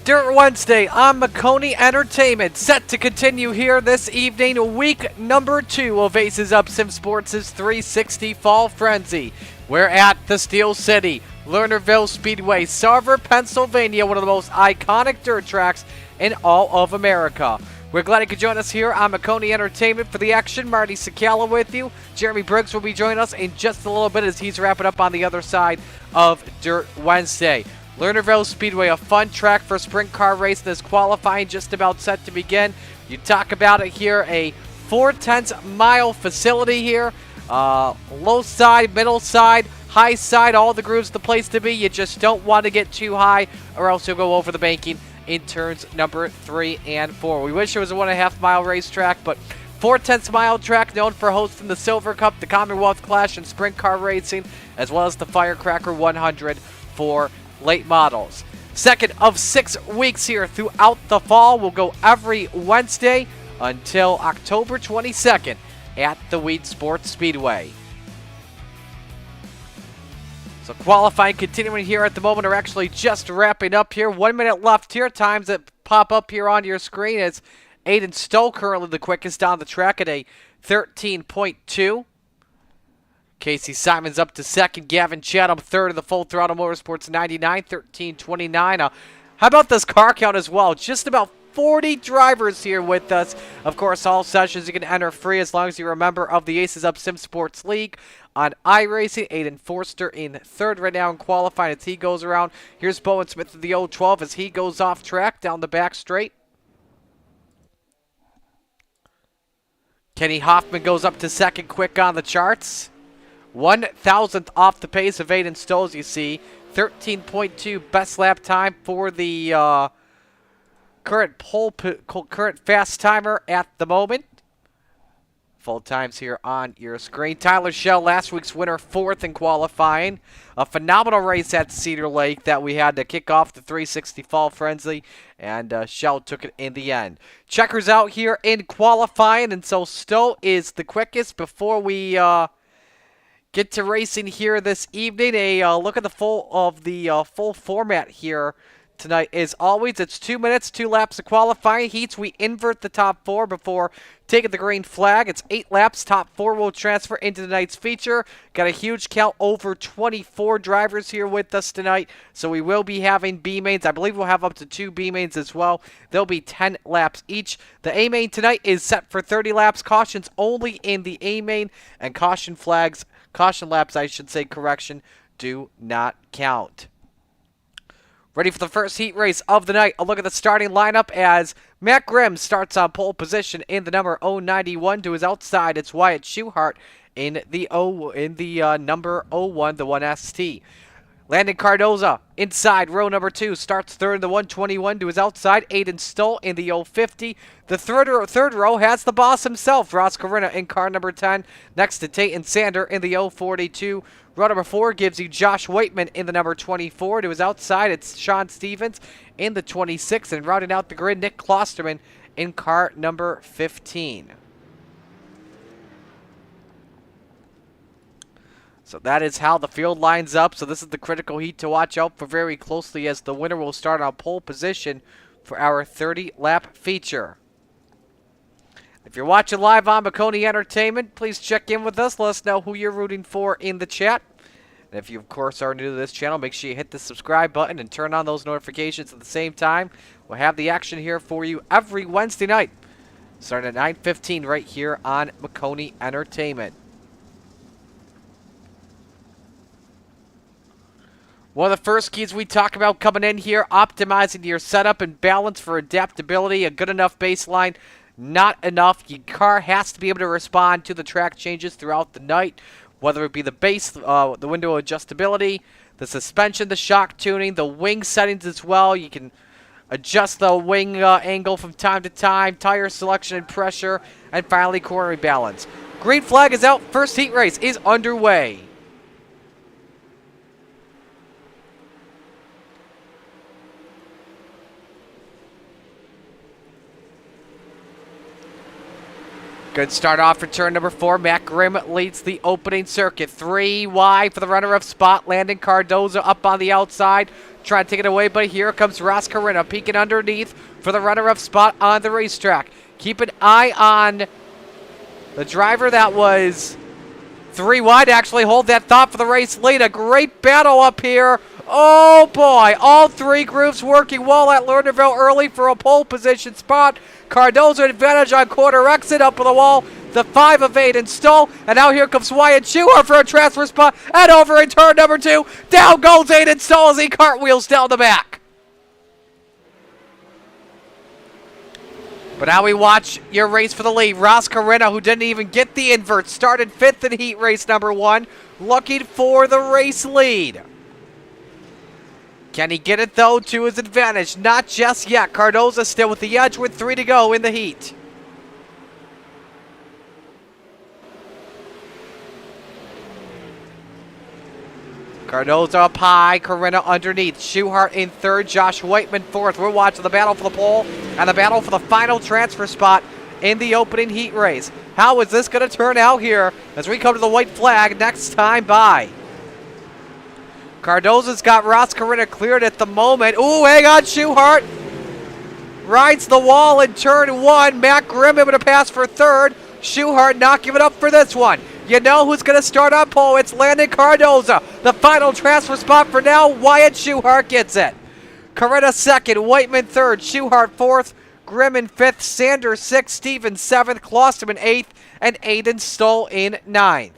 Dirt Wednesday on Maconi Entertainment, set to continue here this evening, week number 2 of Aces Up Sim Sports' 360 Fall Frenzy. We're at the Steel City, Lernerville Speedway, Sarver, Pennsylvania, one of the most iconic dirt tracks in all of America. We're glad you could join us here on Maconi Entertainment for the action. Marty Sakala with you. Jeremy Briggs will be joining us in just a little bit as he's wrapping up on the other side of Dirt Wednesday. Lernerville Speedway, a fun track for sprint car racing. This qualifying just about set to begin. You talk about it here, a 4/10 mile facility here. Low side, middle side, high side, all the grooves the place to be. You just don't want to get too high or else you'll go over the banking in turns number 3 and 4. We wish it was a 1.5 mile racetrack, but 4/10 mile track known for hosting the Silver Cup, the Commonwealth Clash, and sprint car racing, as well as the Firecracker 100 for late models. Second of 6 weeks here throughout the fall. We'll go every Wednesday until October 22nd at the Weed Sports Speedway. So qualifying continuing here at the moment, are actually just wrapping up here. 1 minute left here. Times that pop up here on your screen is Aiden Stoll currently the quickest down the track at a 13.2. Casey Simons up to second. Gavin Chatham third in the Full Throttle Motorsports 99, 13.29. How about this car count as well? Just about 40 drivers here with us. Of course, all sessions you can enter free as long as you're a member of the Aces Up Sim Sports League. On iRacing, Aiden Forster in third right now in qualifying as he goes around. Here's Bowen Smith of the 012 as he goes off track down the back straight. Kenny Hoffman goes up to second quick on the charts. 1,000th off the pace of Aiden Stoll, as you see. 13.2 best lap time for the current fast timer at the moment. Full times here on your screen. Tyler Shell, last week's winner, 4th in qualifying. A phenomenal race at Cedar Lake that we had to kick off the 360 Fall Frenzy, and Shell took it in the end. Checkers out here in qualifying, and so Stoll is the quickest. Before we get to racing here this evening, a look at the full format here tonight. As always, it's 2 minutes, 2 laps of qualifying heats. We invert the top 4 before taking the green flag. It's 8 laps. Top 4 will transfer into tonight's feature. Got a huge count, over 24 drivers here with us tonight. So we will be having B mains. I believe we'll have up to 2 B mains as well. There'll be 10 laps each. The A main tonight is set for 30 laps. Cautions only in the A main, and caution laps, I should say, do not count. Ready for the first heat race of the night. A look at the starting lineup as Matt Grimm starts on pole position in the number 091. To his outside, it's Wyatt Schuhart in the number 01, the 1ST. Landon Cardoza inside row number 2 starts third in the 121. To his outside, Aiden Stoll in the 050. The third row has the boss himself, Ross Corina in car number 10. Next to Tate and Sander in the 042. Row number 4 gives you Josh Waitman in the number 24. To his outside, it's Sean Stevens in the 26. And rounding out the grid, Nick Klosterman in car number 15. So that is how the field lines up. So this is the critical heat to watch out for very closely, as the winner will start on pole position for our 30-lap feature. If you're watching live on Maconi Entertainment, please check in with us. Let us know who you're rooting for in the chat. And if you, of course, are new to this channel, make sure you hit the subscribe button and turn on those notifications at the same time. We'll have the action here for you every Wednesday night, starting at 9:15 right here on Maconi Entertainment. One of the first keys we talk about coming in here, optimizing your setup and balance for adaptability. A good enough baseline, not enough. Your car has to be able to respond to the track changes throughout the night, whether it be the base, the window adjustability, the suspension, the shock tuning, the wing settings as well. You can adjust the wing angle from time to time, tire selection and pressure, and finally corner balance. Green flag is out. First heat race is underway. Good start off for turn number 4. Matt Grimm leads the opening circuit. 3 wide for the runner-up spot. Landon Cardoza up on the outside. trying to take it away, but here comes Ross Carina peeking underneath for the runner-up spot on the racetrack. Keep an eye on the driver that was 3 wide. Actually, hold that thought for the race lead. A great battle up here. Oh boy, all 3 groups working well at Lernerville early for a pole position spot. Cardozo advantage on quarter exit, up on the wall. The 5 of 8 in Stoll, and now here comes Wyatt Schuhart for a transfer spot, and over in turn number 2. Down goes Aiden Stoll as he cartwheels down the back. But now we watch your race for the lead. Ross Carina, who didn't even get the invert, started 5th in heat race number 1, looking for the race lead. Can he get it, though, to his advantage? Not just yet. Cardozo still with the edge with 3 to go in the heat. Cardozo up high, Carina underneath. Schuhart in 3rd, Josh Whiteman 4th. We're watching the battle for the pole and the battle for the final transfer spot in the opening heat race. How is this going to turn out here as we come to the white flag next time by? Cardozo's got Ross Carina cleared at the moment. Ooh, hang on, Schuhart rides the wall in turn 1. Matt Grimm able to pass for 3rd. Schuhart not giving up for this one. You know who's going to start on pole. It's Landon Cardozo. The final transfer spot for now. Wyatt Schuhart gets it. Carina 2nd, Whiteman 3rd, Schuhart 4th, Grimm in 5th, Sanders 6th, Stevens 7th, Klosterman 8th, and Aiden Stoll in 9th.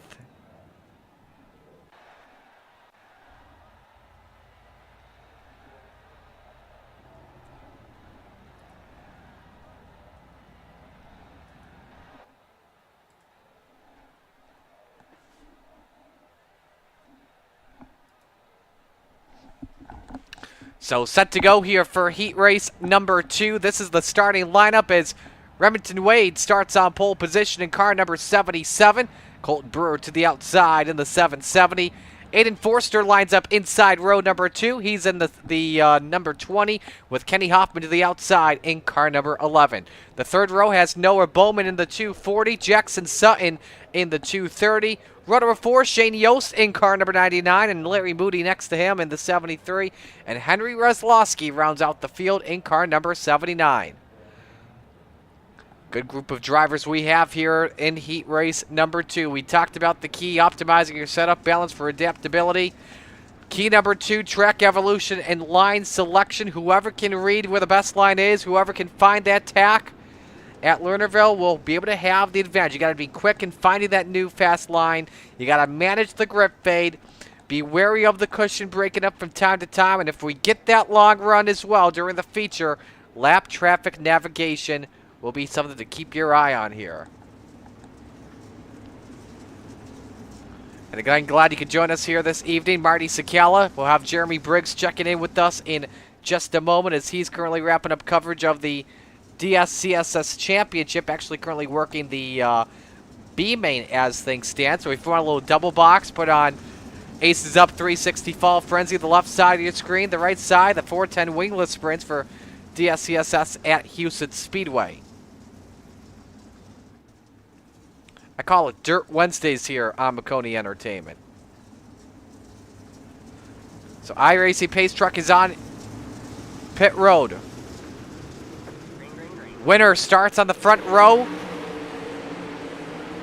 So set to go here for heat race number 2. This is the starting lineup as Remington Wade starts on pole position in car number 77. Colton Brewer to the outside in the 770. Aiden Forster lines up inside row number 2. He's in the number 20 with Kenny Hoffman to the outside in car number 11. The 3rd row has Noah Bowman in the 240, Jackson Sutton in the 230. Row number 4, Shane Yost in car number 99, and Larry Moody next to him in the 73. And Henry Reslowski rounds out the field in car number 79. Good group of drivers we have here in heat race number 2. We talked about the key, optimizing your setup balance for adaptability. Key number 2, track evolution and line selection. Whoever can read where the best line is, whoever can find that tack at Lernerville will be able to have the advantage. You got to be quick in finding that new fast line. You got to manage the grip fade. Be wary of the cushion breaking up from time to time. And if we get that long run as well during the feature, lap traffic navigation will be something to keep your eye on here. And again, glad you could join us here this evening. Marty Sakala. We'll have Jeremy Briggs checking in with us in just a moment as he's currently wrapping up coverage of the DSCSS Championship, actually currently working the B main as things stand. So if you want a little double box, put on Aces Up 360 Fall Frenzy, the left side of your screen, the right side, the 410 wingless sprints for DSCSS at Houston Speedway. I call it Dirt Wednesdays here on Maconi Entertainment. So iRacing Pace Truck is on pit road. Winner starts on the front row.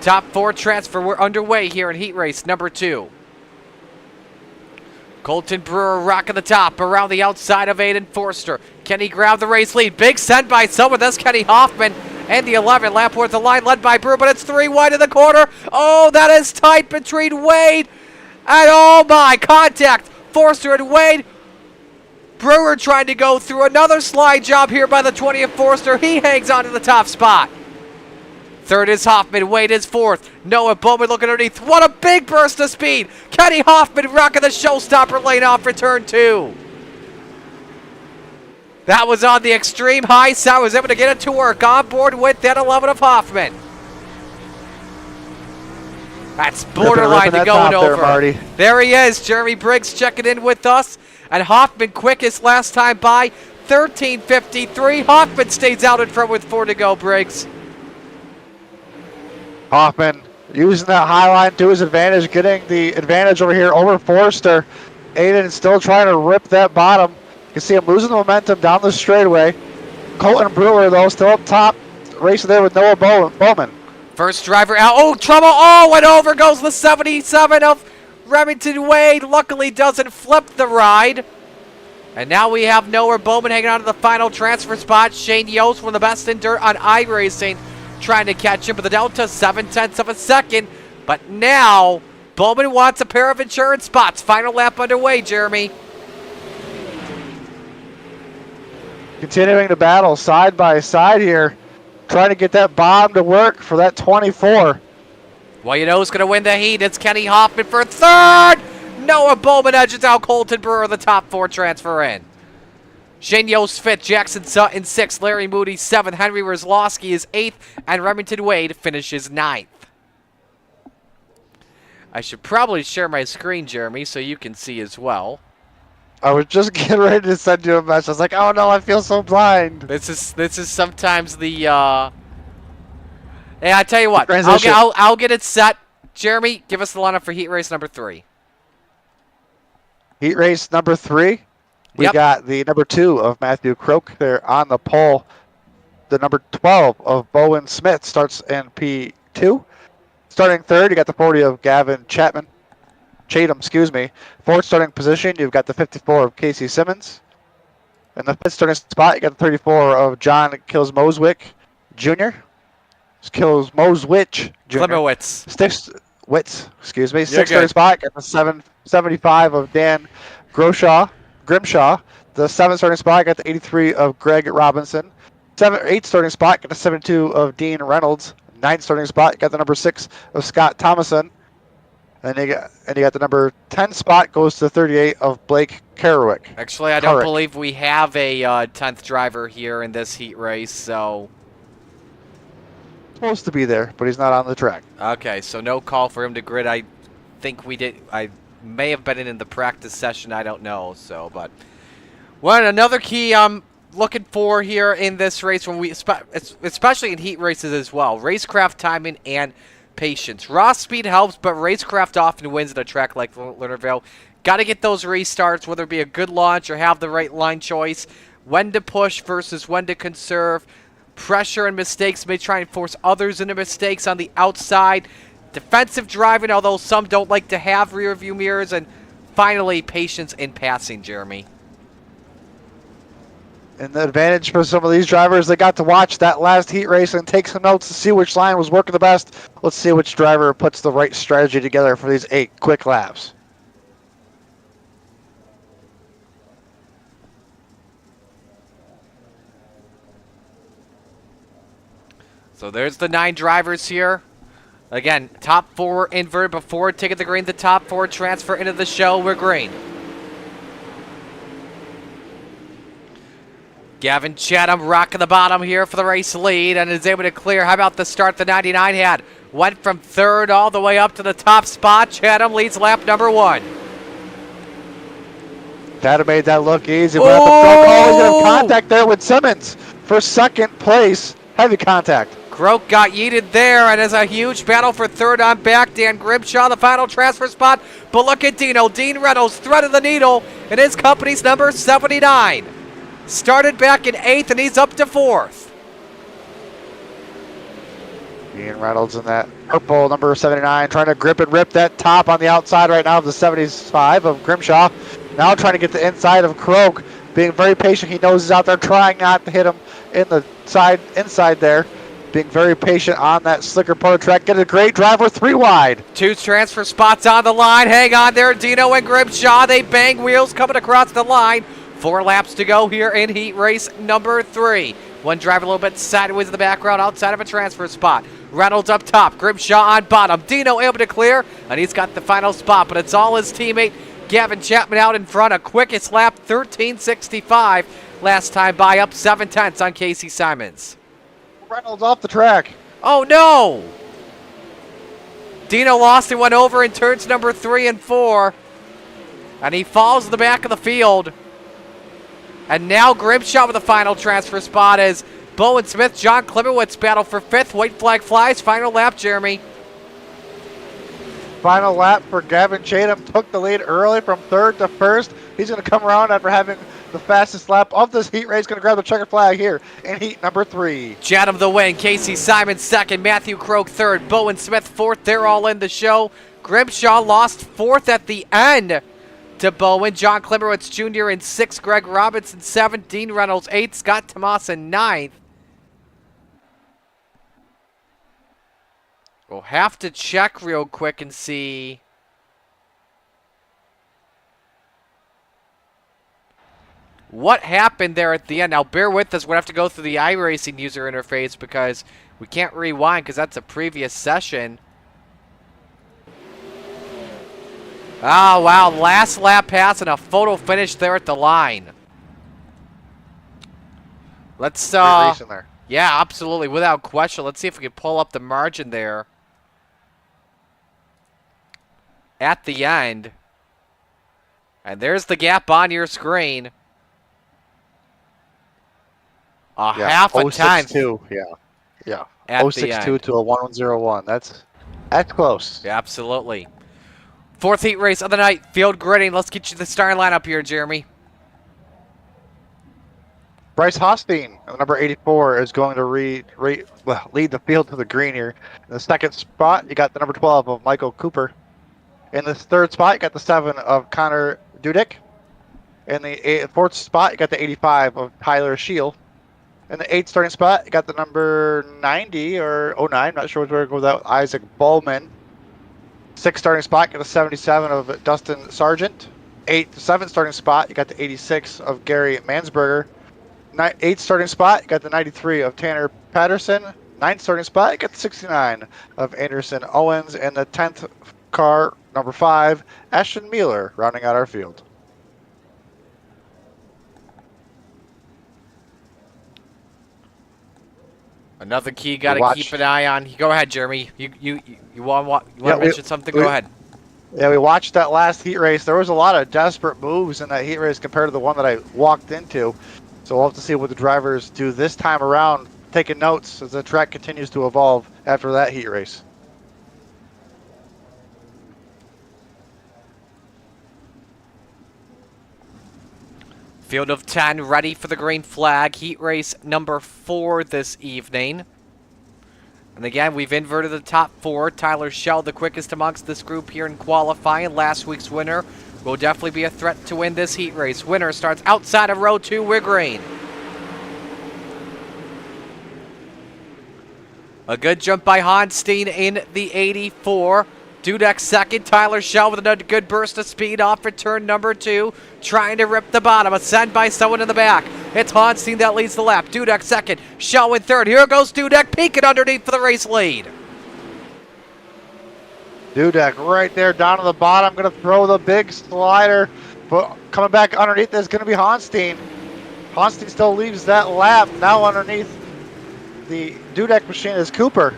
Top 4 transfer. We're underway here in heat race number 2. Colton Brewer rocking the top around the outside of Aiden Forster. Can he grab the race lead? Big send by someone. That's Kenny Hoffman. And the 11 lap towards the line led by Brewer, but it's 3 wide in the corner. Oh, that is tight between Wade and oh my, contact. Forster and Wade. Brewer trying to go through another slide job here by the 20th Forster. He hangs on to the top spot. 3rd is Hoffman. Wade is 4th. Noah Bowman looking underneath. What a big burst of speed. Kenny Hoffman rocking the showstopper lane off for turn 2. That was on the extreme high side. Was able to get it to work on board with that 11 of Hoffman. That's borderline to going over. There he is. Jeremy Briggs checking in with us. And Hoffman quickest last time by 13:53. Hoffman stays out in front with 4 to go, Briggs. Hoffman using that high line to his advantage, getting the advantage over here over Forster Aiden still trying to rip that bottom. You can see him losing the momentum down the straightaway. Colton Brewer, though, still up top, racing there with Noah Bowman. First driver out. Oh, trouble. Oh, and over goes the 77 of Remington Wade. Luckily doesn't flip the ride. And now we have Noah Bowman hanging on to the final transfer spot. Shane Yost, one of the best in dirt on iRacing, trying to catch him, but the delta 0.7 of a second. But now Bowman wants a pair of insurance spots. Final lap underway, Jeremy. Continuing to battle side by side here, trying to get that bomb to work for that 24. Well, you know who's going to win the heat. It's Kenny Hoffman for third. Noah Bowman edges out Colton Brewer, the top 4 transfer in. Shane Yost fifth, Jackson Sutton sixth, Larry Moody seventh, Henry Rizlowski is eighth, and Remington Wade finishes ninth. I should probably share my screen, Jeremy, so you can see as well. I was just getting ready to send you a message. I was like, oh no, I feel so blind. This is sometimes the Hey, I tell you what, I'll get it set. Jeremy, give us the lineup for heat race number 3. Heat race number 3. We got the number 2 of Matthew Croak there on the pole. The number 12 of Bowen Smith starts in P2. Starting third, you got the 40 of Gavin Chatham, excuse me. Fourth starting position, you've got the 54 of Casey Simmons. In the fifth starting spot, you got the 34 of John Kilsmoswick Jr. Kilsmoswich Jr. Witz, excuse me. Sixth starting spot, got the 775 of Dan Grimshaw. The seventh starting spot, got the 83 of Greg Robinson. Eighth starting spot, got the 72 of Dean Reynolds. Ninth starting spot, got the number 6 of Scott Thomason. And you got the number 10 spot goes to 38 of Blake Kerwick. Actually, I don't believe we have a 10th driver here in this heat race, so... Supposed to be there, but he's not on the track. Okay, so no call for him to grid. I think we did. I may have been in the practice session. I don't know. So, but another key I'm looking for here in this race, when we especially in heat races as well, racecraft timing and patience. Raw speed helps, but racecraft often wins at a track like Lernerville. Got to get those restarts, whether it be a good launch or have the right line choice. When to push versus when to conserve. Pressure and mistakes may try and force others into mistakes on the outside. Defensive driving, although some don't like to have rear view mirrors. And finally, patience in passing, Jeremy. And the advantage for some of these drivers, they got to watch that last heat race and take some notes to see which line was working the best. Let's see which driver puts the right strategy together for these 8 quick laps. So there's the 9 drivers here. Again, top 4 inverted before taking the green. The top 4 transfer into the show. We're green. Gavin Chatham rocking the bottom here for the race lead and is able to clear. How about the start the 99 had? Went from third all the way up to the top spot. Chatham leads lap number 1. That made that look easy. But always have contact there with Simmons for second place. Heavy contact. Croak got yeeted there, and there's a huge battle for third on back. Dan Grimshaw, the final transfer spot. But look at Dino. Dean Reynolds threaded the needle in his company's number 79. Started back in 8th, and he's up to 4th. Dean Reynolds in that purple number 79, trying to grip and rip that top on the outside right now of the 75 of Grimshaw. Now trying to get the inside of Croak, being very patient. He knows he's out there trying not to hit him in the inside there. Being very patient on that slicker part of the track. Get a great driver 3 wide. 2 transfer spots on the line. Hang on there, Dino and Grimshaw. They bang wheels coming across the line. 4 laps to go here in heat race number 3. One driver a little bit sideways in the background outside of a transfer spot. Reynolds up top, Grimshaw on bottom. Dino able to clear, and he's got the final spot, but it's all his teammate Gavin Chapman out in front. A quickest lap, 13:65. Last time by, up 7/10 on Casey Simons. Reynolds off the track. Oh no! Dino lost and went over in turns number 3 and 4. And he falls to the back of the field. And now Grimshaw with the final transfer spot as Bowen Smith, John Klimowitz battle for 5th. White flag flies. Final lap, Jeremy. Final lap for Gavin Chatham. Took the lead early from third to first. He's going to come around after having the fastest lap of this heat race. Going to grab the checkered flag here in heat number 3. Chatham the win. Casey Simon second. Matthew Croak third. Bowen Smith fourth. They're all in the show. Grimshaw lost fourth at the end to Bowen. John Klimmerwitz Jr. in 6th. Greg Robinson 7th. Dean Reynolds 8th. Scott Tomas in 9th. We'll have to check real quick and see. What happened there at the end? Now, bear with us. We'll have to go through the iRacing user interface because we can't rewind because that's a previous session. Oh, wow. Last lap pass and a photo finish there at the line. Let's, there. Yeah, absolutely. Without question. Let's see if we can pull up the margin there. At the end. And there's the gap on your screen. Half a time. 062, yeah. At 062 to a 1101. That's close. Yeah, absolutely. 4th heat race of the night, field gridding. Let's get you the starting lineup here, Jeremy. Bryce Hosteen, number 84, is going to lead the field to the green here. In the 2nd spot, you got the number 12 of Michael Cooper. In the 3rd spot, you got the 7 of Connor Dudek. In the 4th spot, you got the 85 of Tyler Scheel. In the 8th starting spot, you got the number 90 or 09, not sure where to go with that, Isaac Bowman. 6th starting spot, you got the 77 of Dustin Sargent. 7th starting spot, you got the 86 of Gary Mansberger. 8th starting spot, you got the 93 of Tanner Patterson. 9th starting spot, you got the 69 of Anderson Owens. And the 10th car, number 5, Ashton Mueller, rounding out our field. Another key you got to keep an eye on. Go ahead, Jeremy. You want to mention something? Go ahead. Yeah, we watched that last heat race. There was a lot of desperate moves in that heat race compared to the one that I walked into. So we'll have to see what the drivers do this time around, taking notes as the track continues to evolve after that heat race. Field of 10 ready for the green flag. Heat race number 4 this evening. And again, we've inverted the top 4. Tyler Schell, the quickest amongst this group here in qualifying. Last week's winner will definitely be a threat to win this heat race. Winner starts outside of row 2 with green. A good jump by Honstein in the 84. Dudek 2nd. Tyler Schell with another good burst of speed off for turn number 2. Trying to rip the bottom. A send by someone in the back. It's Honstein that leads the lap. Dudek 2nd. Schell in 3rd. Here goes Dudek peeking underneath for the race lead. Dudek right there down to the bottom. Going to throw the big slider. But coming back underneath is going to be Honstein. Honstein still leaves that lap. Now underneath the Dudek machine is Cooper.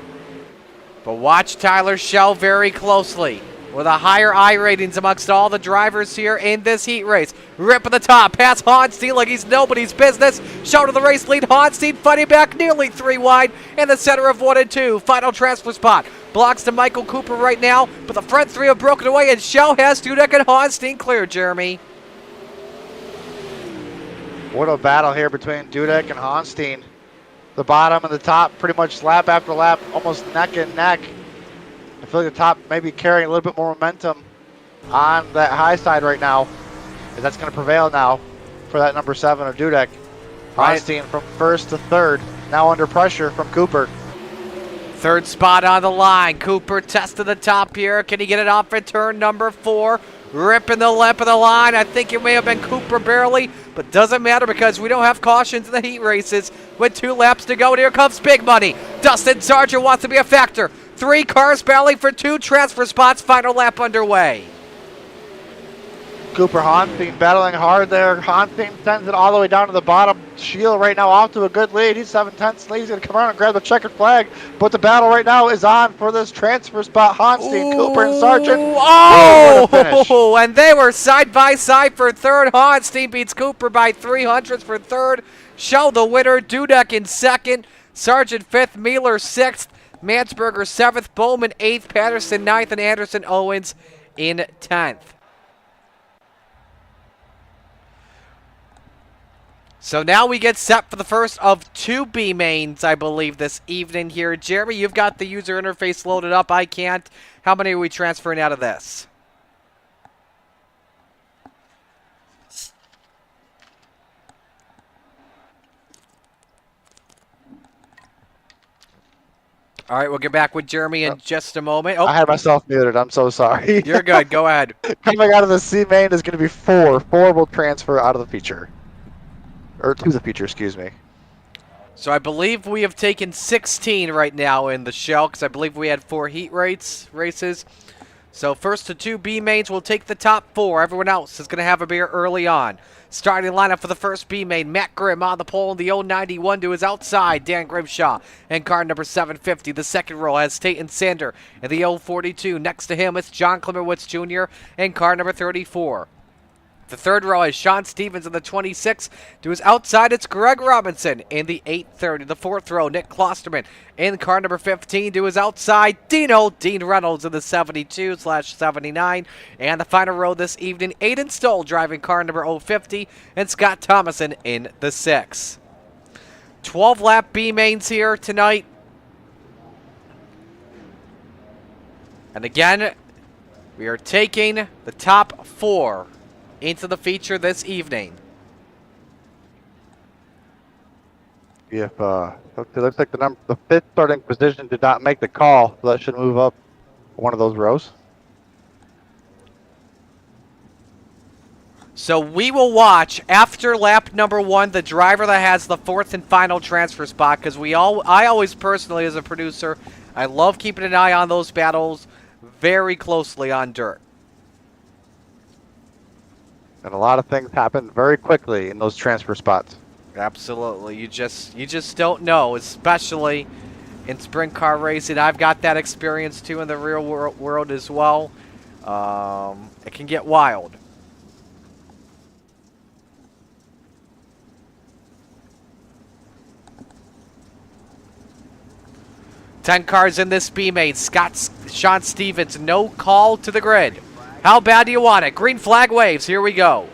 But watch Tyler Schell very closely. With a higher I ratings amongst all the drivers here in this heat race. Rip at the top, past Honstein like he's nobody's business. Show to the race lead, Honstein fighting back nearly 3 wide in the center of 1 and 2. Final transfer spot. Blocks to Michael Cooper right now, but the front 3 have broken away and Schell has Dudek and Honstein clear, Jeremy. What a battle here between Dudek and Honstein. The bottom and the top pretty much lap after lap, almost neck and neck. I feel like the top maybe carrying a little bit more momentum on that high side right now. And that's going to prevail now for that number 7 of Dudek. Honstein from 1st to 3rd, now under pressure from Cooper. 3rd spot on the line. Cooper testing the top here. Can he get it off at turn number 4? Ripping the lip of the line. I think it may have been Cooper barely, but doesn't matter because we don't have cautions in the heat races. With 2 laps to go, and here comes big money. Dustin Sargent wants to be a factor. 3 cars battling for 2 transfer spots. Final lap underway. Cooper Honstein battling hard there. Honstein sends it all the way down to the bottom. Scheel right now off to a good lead. He's 7/10 lead. He's going to come around and grab the checkered flag. But the battle right now is on for this transfer spot. Honstein, Cooper, and Sargent. Oh, and they were side by side for 3rd. Honstein beats Cooper by 300ths for 3rd. Schell the winner. Dudek in 2nd. Sargent 5th. Mueller 6th. Mansberger 7th, Bowman 8th, Patterson 9th, and Anderson Owens in 10th. So now we get set for the first of 2 B mains, I believe, this evening here. Jeremy, you've got the user interface loaded up. I can't. How many are we transferring out of this? All right, we'll get back with Jeremy in just a moment. I had myself muted. I'm so sorry. You're good. Go ahead. Coming out of the C main is going to be 4. 4 will transfer out of the feature. Or to the feature, excuse me. So I believe we have taken 16 right now in the shell, because I believe we had 4 heat races. So first to 2 B mains will take the top 4. Everyone else is going to have a beer early on. Starting lineup for the first B main, Matt Grimm on the pole in the 091 to his outside, Dan Grimshaw in car number 750. The second row has Tate and Sander in the 042. Next to him, it's John Klimmerwitz Jr. in car number 34. The third row is Sean Stevens in the 26. To his outside, it's Greg Robinson in the 830. The fourth row, Nick Klosterman in car number 15. To his outside, Dean Reynolds in the 72/79. And the final row this evening, Aiden Stoll driving car number 050, and Scott Thomason in the 6. 12-lap B mains here tonight. And again, we are taking the top 4 into the feature this evening. If it looks like the 5th starting position did not make the call, so that should move up one of those rows. So we will watch after lap number 1 the driver that has the 4th and final transfer spot, because I always personally, as a producer, I love keeping an eye on those battles very closely on dirt. And a lot of things happen very quickly in those transfer spots. Absolutely. You just don't know, especially in sprint car racing. I've got that experience too in the real world as well. It can get wild. Ten cars in this B main. Sean Stevens, no call to the grid. How bad do you want it? Green flag waves. Here we go.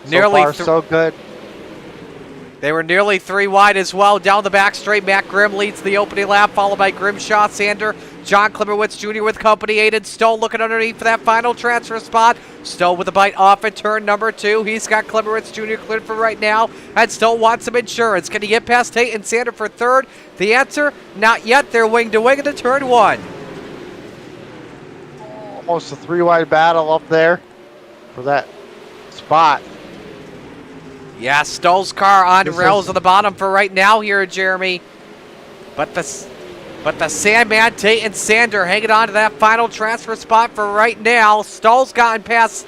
So far, so good. They were nearly 3 wide as well. Down the back straight, Matt Grimm leads the opening lap, followed by Grimshaw, Sander, John Klimmerwitz Jr. with company. Aiden Stoll looking underneath for that final transfer spot. Stoll with a bite off at turn number 2. He's got Klimmerwitz Jr. cleared for right now, and Stoll wants some insurance. Can he get past Tate and Sander for 3rd? The answer, not yet. They're wing to wing into turn 1. Almost a 3-wide battle up there for that spot. Yeah, Stoll's car on rails on the bottom for right now here, Jeremy. But the Sandman, Tate and Sander hanging on to that final transfer spot for right now. Stoll's got past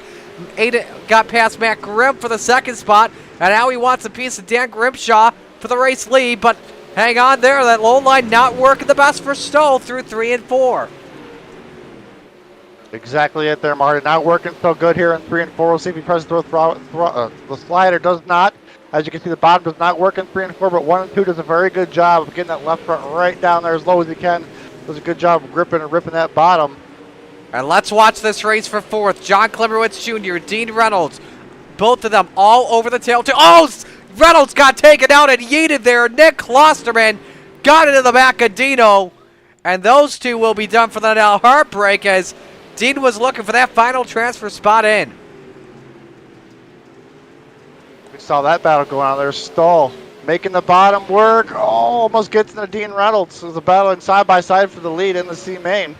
Matt Grimm for the 2nd spot, and now he wants a piece of Dan Grimshaw for the race lead. But hang on there, that low line not working the best for Stoll through 3 and 4. Exactly it there, Marty. Not working so good here in 3 and 4. We'll see if he presses the slider. Does not. As you can see, the bottom does not work in 3 and 4, but 1 and 2 does a very good job of getting that left front right down there as low as he can. Does a good job of gripping and ripping that bottom. And let's watch this race for 4th. John Klimmerwitz Jr., Dean Reynolds, both of them all over the tail. Oh, Reynolds got taken out and yeeted there. Nick Klosterman got into the back of Dino. And those two will be done for the now heartbreak as Dean was looking for that final transfer spot in. We saw that battle going on there. Stoll making the bottom work. Oh, almost gets into Dean Reynolds. There's a battle side by side for the lead in the C main.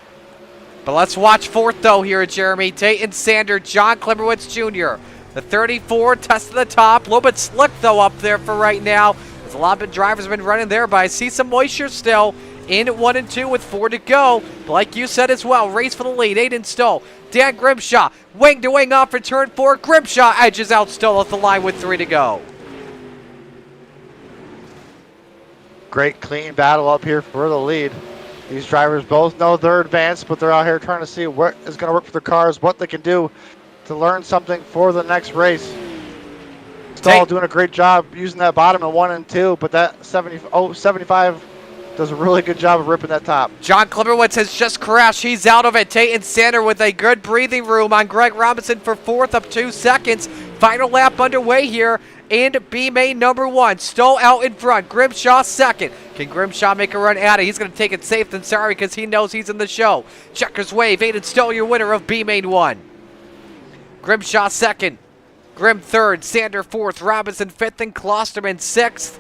But let's watch 4th though here, Jeremy. Tate and Sander, John Klimmerwitz Jr. The 34 testing the top. A little bit slick though up there for right now. There's a lot of drivers been running there, but I see some moisture still in 1 and 2 with 4 to go. But like you said as well, race for the lead. Aiden Stoll, Dan Grimshaw, wing to wing off for turn 4. Grimshaw edges out Stoll at the line with 3 to go. Great clean battle up here for the lead. These drivers both know they're advanced, but they're out here trying to see what is going to work for their cars, what they can do to learn something for the next race. Stahl doing a great job using that bottom in 1 and 2, but that 75 does a really good job of ripping that top. John Klimmerwitz has just crashed. He's out of it. Tate and Sander with a good breathing room on Greg Robinson for 4th up 2 seconds. Final lap underway here in B main number 1. Stoll out in front. Grimshaw 2nd. Can Grimshaw make a run at it? He's going to take it safe than sorry because he knows he's in the show. Checkers wave. Aiden Stoll, your winner of B main 1. Grimshaw 2nd. Grim 3rd. Sander 4th. Robinson 5th. And Klosterman 6th.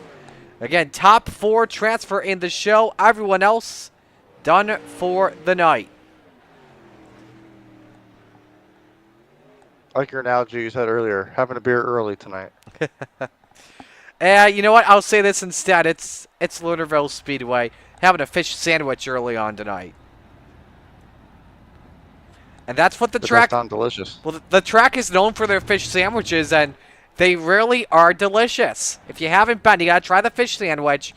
Again, top 4 transfer in the show. Everyone else done for the night. I like your analogy you said earlier, having a beer early tonight. You know what? I'll say this instead. It's Lernerville Speedway. Having a fish sandwich early on tonight. And that's what the track... sound delicious. Well, the track is known for their fish sandwiches, and they really are delicious. If you haven't been, you got to try the fish sandwich.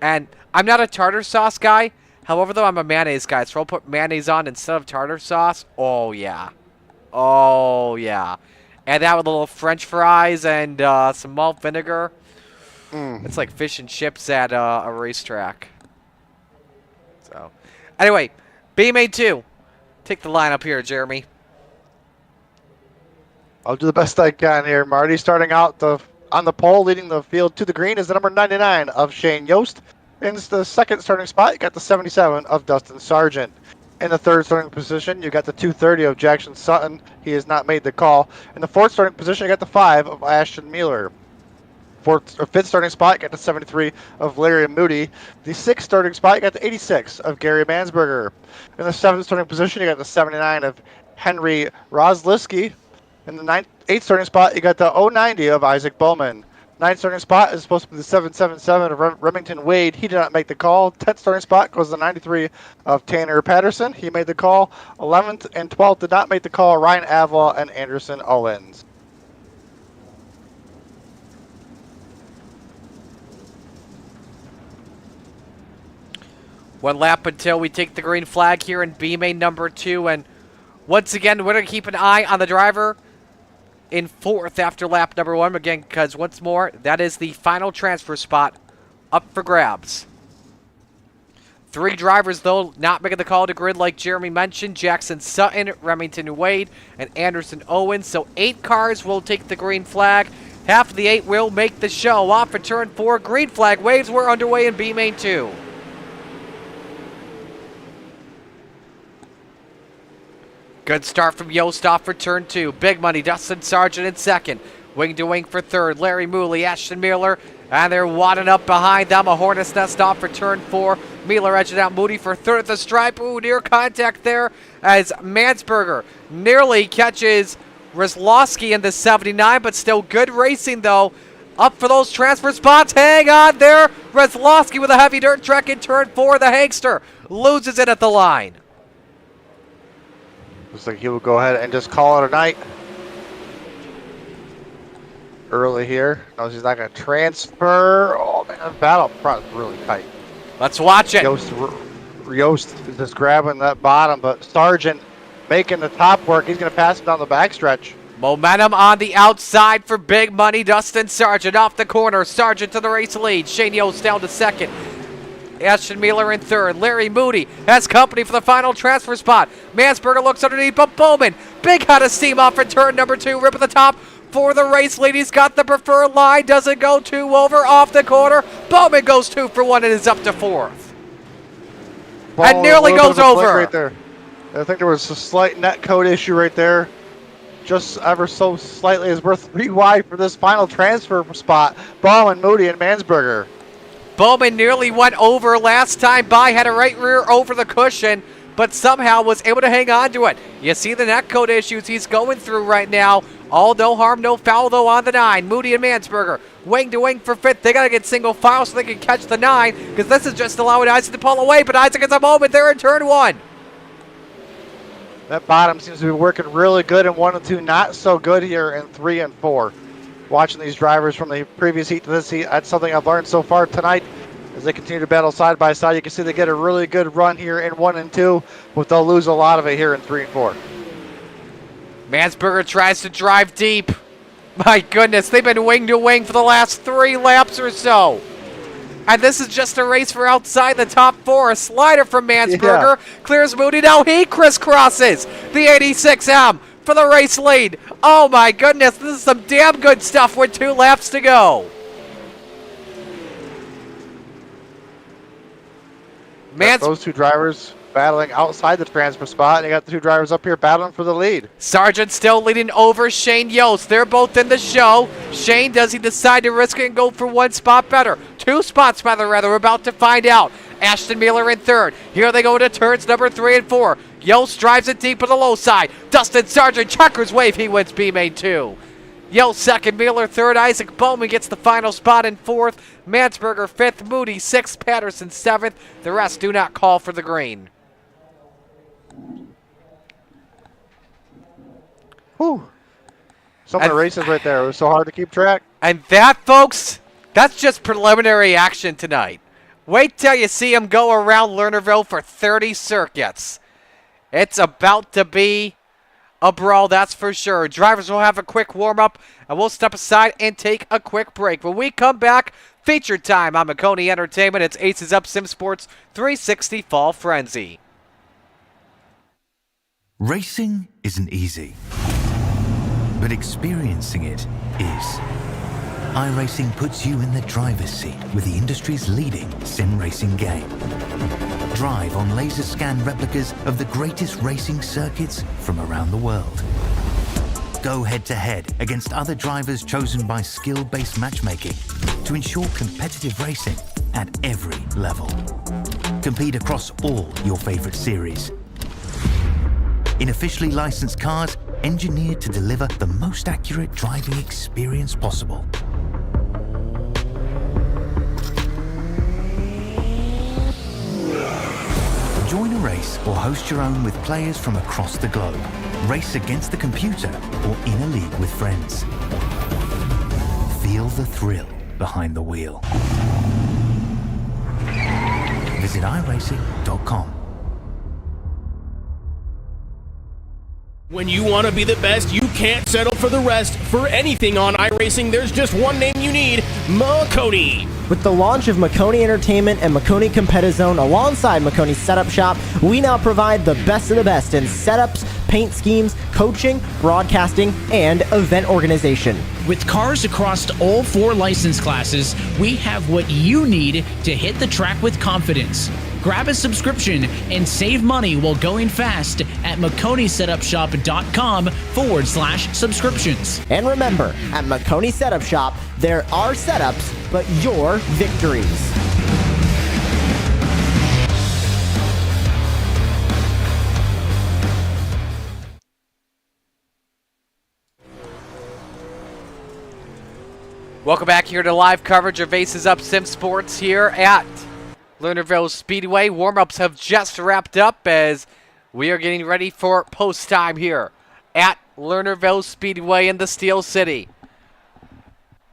And I'm not a tartar sauce guy. However, though, I'm a mayonnaise guy. So I'll put mayonnaise on instead of tartar sauce. Oh, yeah. Oh, yeah. And that with a little French fries and some malt vinegar. It's like fish and chips at a racetrack. So, anyway, B-Main 2. Take the lineup here, Jeremy. I'll do the best I can here. Marty starting out on the pole, leading the field to the green is the number 99 of Shane Yost. In the second starting spot, you got the 77 of Dustin Sargent. In the third starting position, you got the 230 of Jackson Sutton. He has not made the call. In the fourth starting position, you got the 5 of Ashton Mueller. Fifth starting spot, you got the 73 of Larry Moody. The sixth starting spot, you got the 86 of Gary Mansberger. In the seventh starting position, you got the 79 of Henry Rosliski. In the eighth starting spot, you got the 090 of Isaac Bowman. Ninth starting spot is supposed to be the 777 of Remington Wade. He did not make the call. 10th starting spot goes to the 93 of Tanner Patterson. He made the call. 11th and 12th did not make the call. Ryan Avila and Anderson Owens. One lap until we take the green flag here in B main number 2. And once again, we're going to keep an eye on the driver in 4th after lap number 1. Again, because once more, that is the final transfer spot up for grabs. 3 drivers, though, not making the call to grid like Jeremy mentioned. Jackson Sutton, Remington Wade, and Anderson Owens. So 8 cars will take the green flag. Half of the 8 will make the show. Off for turn 4. Green flag waves were underway in B main 2. Good start from Yost off for turn 2. Big money, Dustin Sargent in 2nd. Wing to wing for 3rd. Larry Mooley, Ashton Mueller, and they're wadding up behind them. A hornet's nest off for turn 4. Mueller edging out Moody for 3rd at the stripe. Ooh, near contact there as Mansberger nearly catches Rizlowski in the 79, but still good racing though. Up for those transfer spots. Hang on there. Rizlowski with a heavy dirt track in turn 4. The Hangster loses it at the line. Looks like he will go ahead and just call it a night early here. Knows he's not going to transfer. Oh, man, that battle front is really tight. Let's watch it. Yost is just grabbing that bottom, but Sargent making the top work. He's going to pass him down the backstretch. Momentum on the outside for big money. Dustin Sargent off the corner. Sargent to the race lead. Shane Yost down to 2nd. Ashton Mueller in 3rd. Larry Moody has company for the final transfer spot. Mansberger looks underneath, but Bowman, big head of steam off for turn number 2. Rip at the top for the race lead. He's got the preferred line. Doesn't go 2 over off the corner. Bowman goes 2 for 1 and is up to 4th. And nearly goes over. Right there. I think there was a slight net code issue right there. Just ever so slightly is worth 3 wide for this final transfer spot. Bowman, Moody, and Mansberger. Bowman nearly went over last time by, had a right rear over the cushion, but somehow was able to hang on to it. You see the net code issues he's going through right now. All no harm, no foul, though, on the 9. Moody and Mansberger, wing to wing for 5th. They got to get single file so they can catch the 9, because this is just allowing Isaac to pull away, but Isaac gets a moment there in turn 1. That bottom seems to be working really good in 1 and 2, not so good here in 3 and 4. Watching these drivers from the previous heat to this heat, that's something I've learned so far tonight. As they continue to battle side by side, you can see they get a really good run here in 1 and 2, but they'll lose a lot of it here in 3 and 4. Mansberger tries to drive deep. My goodness, they've been wing to wing for the last 3 laps or so. And this is just a race for outside the top 4. A slider from Mansberger clears Moody. Now he crisscrosses the 86M for the race lead. Oh my goodness, this is some damn good stuff with 2 laps to go. Those 2 drivers battling outside the transfer spot, and you got the 2 drivers up here battling for the lead. Sargent still leading over Shane Yost. They're both in the show. Shane, does he decide to risk it and go for 1 spot better? 2 spots better, rather. We're about to find out. Ashton Mueller in 3rd. Here they go to turns number 3 and 4. Yost drives it deep on the low side. Dustin Sargent, checkers wave. He wins B-Main 2. Yost 2nd, Mueller 3rd. Isaac Bowman gets the final spot in 4th. Mansberger 5th. Moody 6th. Patterson 7th. The rest do not call for the green. Whew. So many races right there. It was so hard to keep track. And that, folks, that's just preliminary action tonight. Wait till you see them go around Lernerville for 30 circuits. It's about to be a brawl, that's for sure. Drivers will have a quick warm-up, and we'll step aside and take a quick break. When we come back, feature time on Maconi Entertainment. It's Aces Up Sim Sports 360 Fall Frenzy. Racing isn't easy, but experiencing it is. iRacing puts you in the driver's seat with the industry's leading sim racing game. Drive on laser scan replicas of the greatest racing circuits from around the world. Go head-to-head against other drivers chosen by skill-based matchmaking to ensure competitive racing at every level. Compete across all your favorite series. In officially licensed cars, engineered to deliver the most accurate driving experience possible. Join a race or host your own with players from across the globe. Race against the computer or in a league with friends. Feel the thrill behind the wheel. Visit iRacing.com. When you want to be the best, you can't settle for the rest. For anything on iRacing, there's just one name you need, Maconi. With the launch of Maconi Entertainment and Maconi Competizone alongside Maconi Setup Shop, we now provide the best of the best in setups, paint schemes, coaching, broadcasting, and event organization. With cars across all 4 license classes, we have what you need to hit the track with confidence. Grab a subscription and save money while going fast at MaconiSetupShop.com/subscriptions. And remember, at Maconi Setup Shop, there are setups, but your victories. Welcome back here to live coverage of Aces Up Sim Sports here at Lernerville Speedway. Warm-ups have just wrapped up as we are getting ready for post time here at Lernerville Speedway in the Steel City.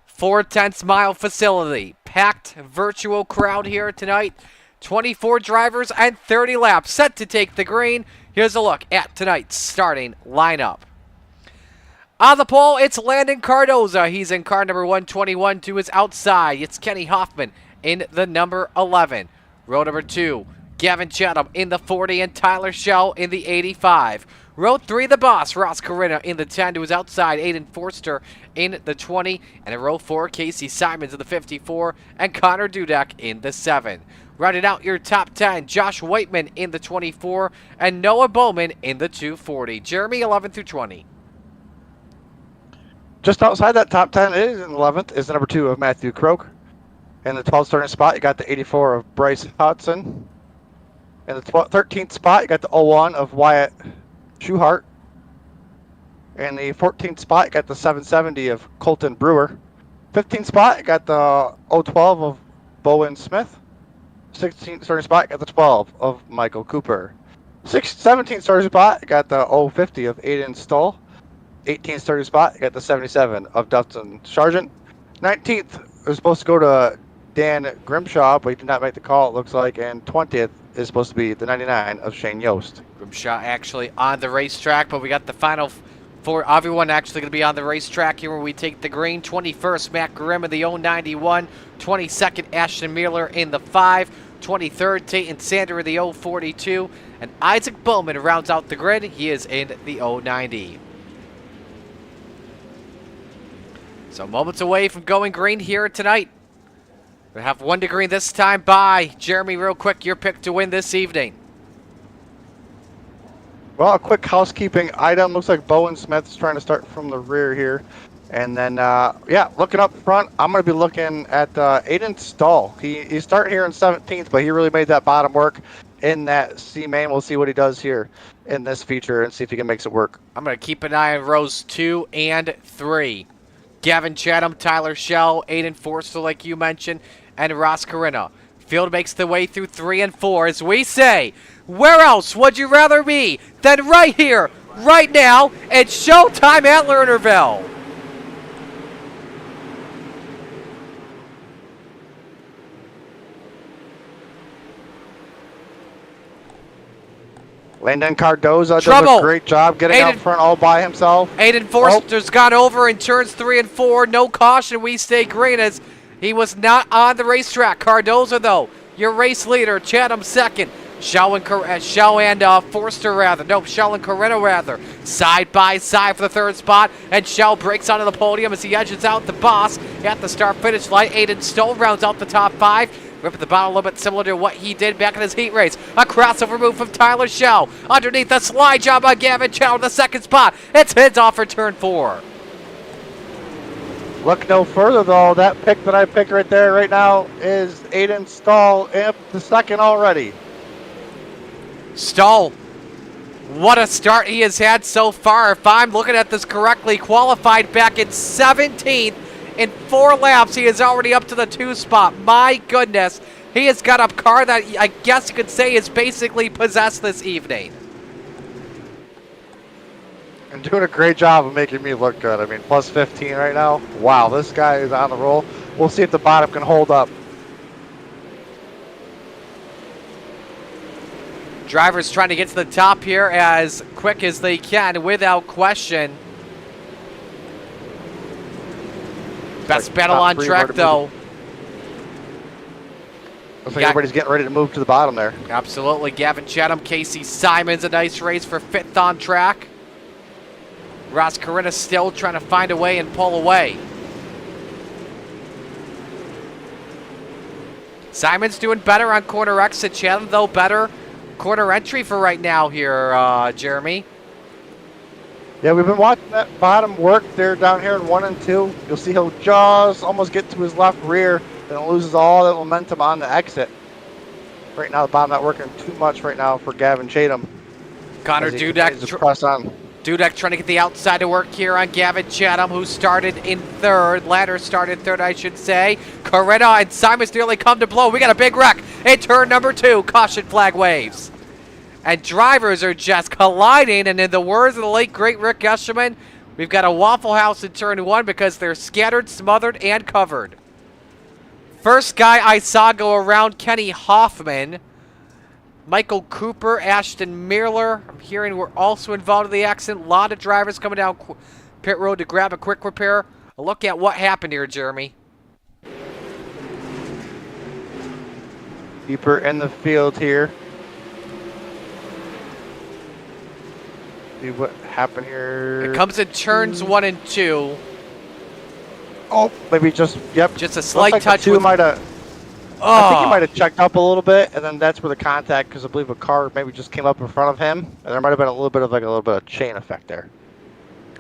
4/10 mile facility. Packed virtual crowd here tonight. 24 drivers and 30 laps set to take the green. Here's a look at tonight's starting lineup. On the pole, it's Landon Cardoza. He's in car number 121 to his outside. It's Kenny Hoffman in the number 11. Row number 2, Gavin Chatham in the 40 and Tyler Schell in the 85. Row 3, the boss, Ross Corina in the 10 to his outside. Aiden Forster in the 20. And in row 4, Casey Simons in the 54 and Connor Dudek in the 7. Rounding out your top 10, Josh Whiteman in the 24 and Noah Bowman in the 240. Jeremy, 11 through 20. Just outside that top 10 is in 11th is the number 2 of Matthew Croak. In the 12th starting spot, you got the 84 of Bryce Hudson. In the 13th spot, you got the 01 of Wyatt Schuhart. In the 14th spot, you got the 770 of Colton Brewer. 15th spot, you got the 012 of Bowen Smith. 16th starting spot, you got the 12 of Michael Cooper. 17th starting spot, you got the 050 of Aiden Stoll. 18th starting spot, you got the 77 of Dustin Sargent. 19th was supposed to go to Dan Grimshaw, but he did not make the call, it looks like. And 20th is supposed to be the 99 of Shane Yost. Grimshaw actually on the racetrack, but we got the final For everyone actually going to be on the racetrack here where we take the green. 21st, Matt Grimm in the 091. 22nd, Ashton Mueller in the 5. 23rd, Tate and Sander in the 042. And Isaac Bowman rounds out the grid. He is in the 090. So moments away from going green here tonight. We have 1 to green this time by Jeremy. Real quick, your pick to win this evening. Well, a quick housekeeping item. Looks like Bowen Smith is trying to start from the rear here. And then, yeah, looking up front, I'm going to be looking at Aiden Stahl. He's starting here in 17th, but he really made that bottom work in that C main. We'll see what he does here in this feature and see if he can make it work. I'm going to keep an eye on rows 2 and 3. Gavin Chatham, Tyler Schell, Aiden Forster, like you mentioned, and Ross Corinna. Field makes the way through 3 and 4 as we say, where else would you rather be than right here, right now? It's showtime at Lernerville. Landon Cardoza Trouble. does a great job getting out front all by himself. Aiden Forster's gone over in turns 3 and 4. No caution. We stay green as he was not on the racetrack. Cardoza, though, your race leader. Chatham second. Schell and Forster, rather. No, Schell and Corinna, rather. Side by side for the 3rd spot. And Schell breaks onto the podium as he edges out the boss at the start-finish line. Aiden Stoll rounds out the top 5. Ripping the bottom a little bit similar to what he did back in his heat race. A crossover move from Tyler Schell. Underneath the slide job by Gavin Chow in the 2nd spot. It's heads off for turn 4. Look no further, though. That pick that I picked right there right now is Aiden Stahl in the 2nd already. Stahl, what a start he has had so far. If I'm looking at this correctly, qualified back in 17th. In 4 laps, he is already up to the 2 spot. My goodness, he has got a car that I guess you could say is basically possessed this evening. And doing a great job of making me look good. I mean, plus 15 right now. Wow, this guy is on the roll. We'll see if the bottom can hold up. Drivers trying to get to the top here as quick as they can, without question. Best battle on track, though. Looks like everybody's getting ready to move to the bottom there. Absolutely. Gavin Chatham, Casey Simons, a nice race for 5th on track. Ross Corinna still trying to find a way and pull away. Simons doing better on corner exit. Chatham, though, better corner entry for right now here, Jeremy. Yeah, we've been watching that bottom work there down here in 1 and 2. You'll see he'll just almost get to his left rear, and it loses all that momentum on the exit. Right now, the bottom not working too much right now for Gavin Chatham. Connor Dudek press on. Dudek trying to get the outside to work here on Gavin Chatham, who started in 3rd. Ladder started 3rd, I should say. Corinna and Simons nearly come to blow. We got a big wreck in turn number 2. Caution flag waves. And drivers are just colliding, and in the words of the late, great Rick Eshelman, we've got a Waffle House in turn 1 because they're scattered, smothered, and covered. First guy I saw go around, Kenny Hoffman. Michael Cooper, Ashton Mueller. I'm hearing we're also involved in the accident. A lot of drivers coming down pit road to grab a quick repair. A look at what happened here, Jeremy. Deeper in the field here. See what happened here. It comes in turns 1 and 2. Oh, maybe just, yep. Just a slight like touch. I think he might have checked up a little bit, and then that's where the contact, because I believe a car maybe just came up in front of him, and there might have been a little bit of chain effect there.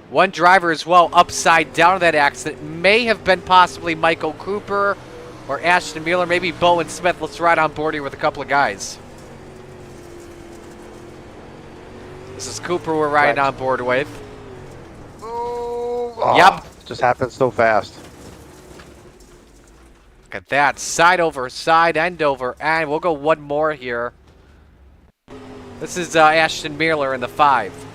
One driver as well upside down in that accident may have been possibly Michael Cooper or Ashton Mueller, maybe Bowen Smith. Let's ride on board here with a couple of guys. This is Cooper we're riding on board with. Oh, yep. Just happened so fast. Look at that. Side over side, end over end. We'll go one more here. This is Ashton Mueller in the 5.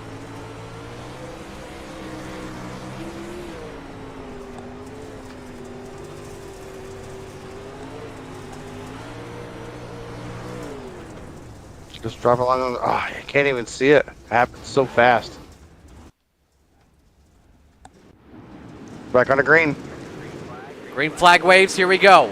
Just driving along. Oh, I can't even see it. It happened so fast. back on the green. Green flag waves, here we go.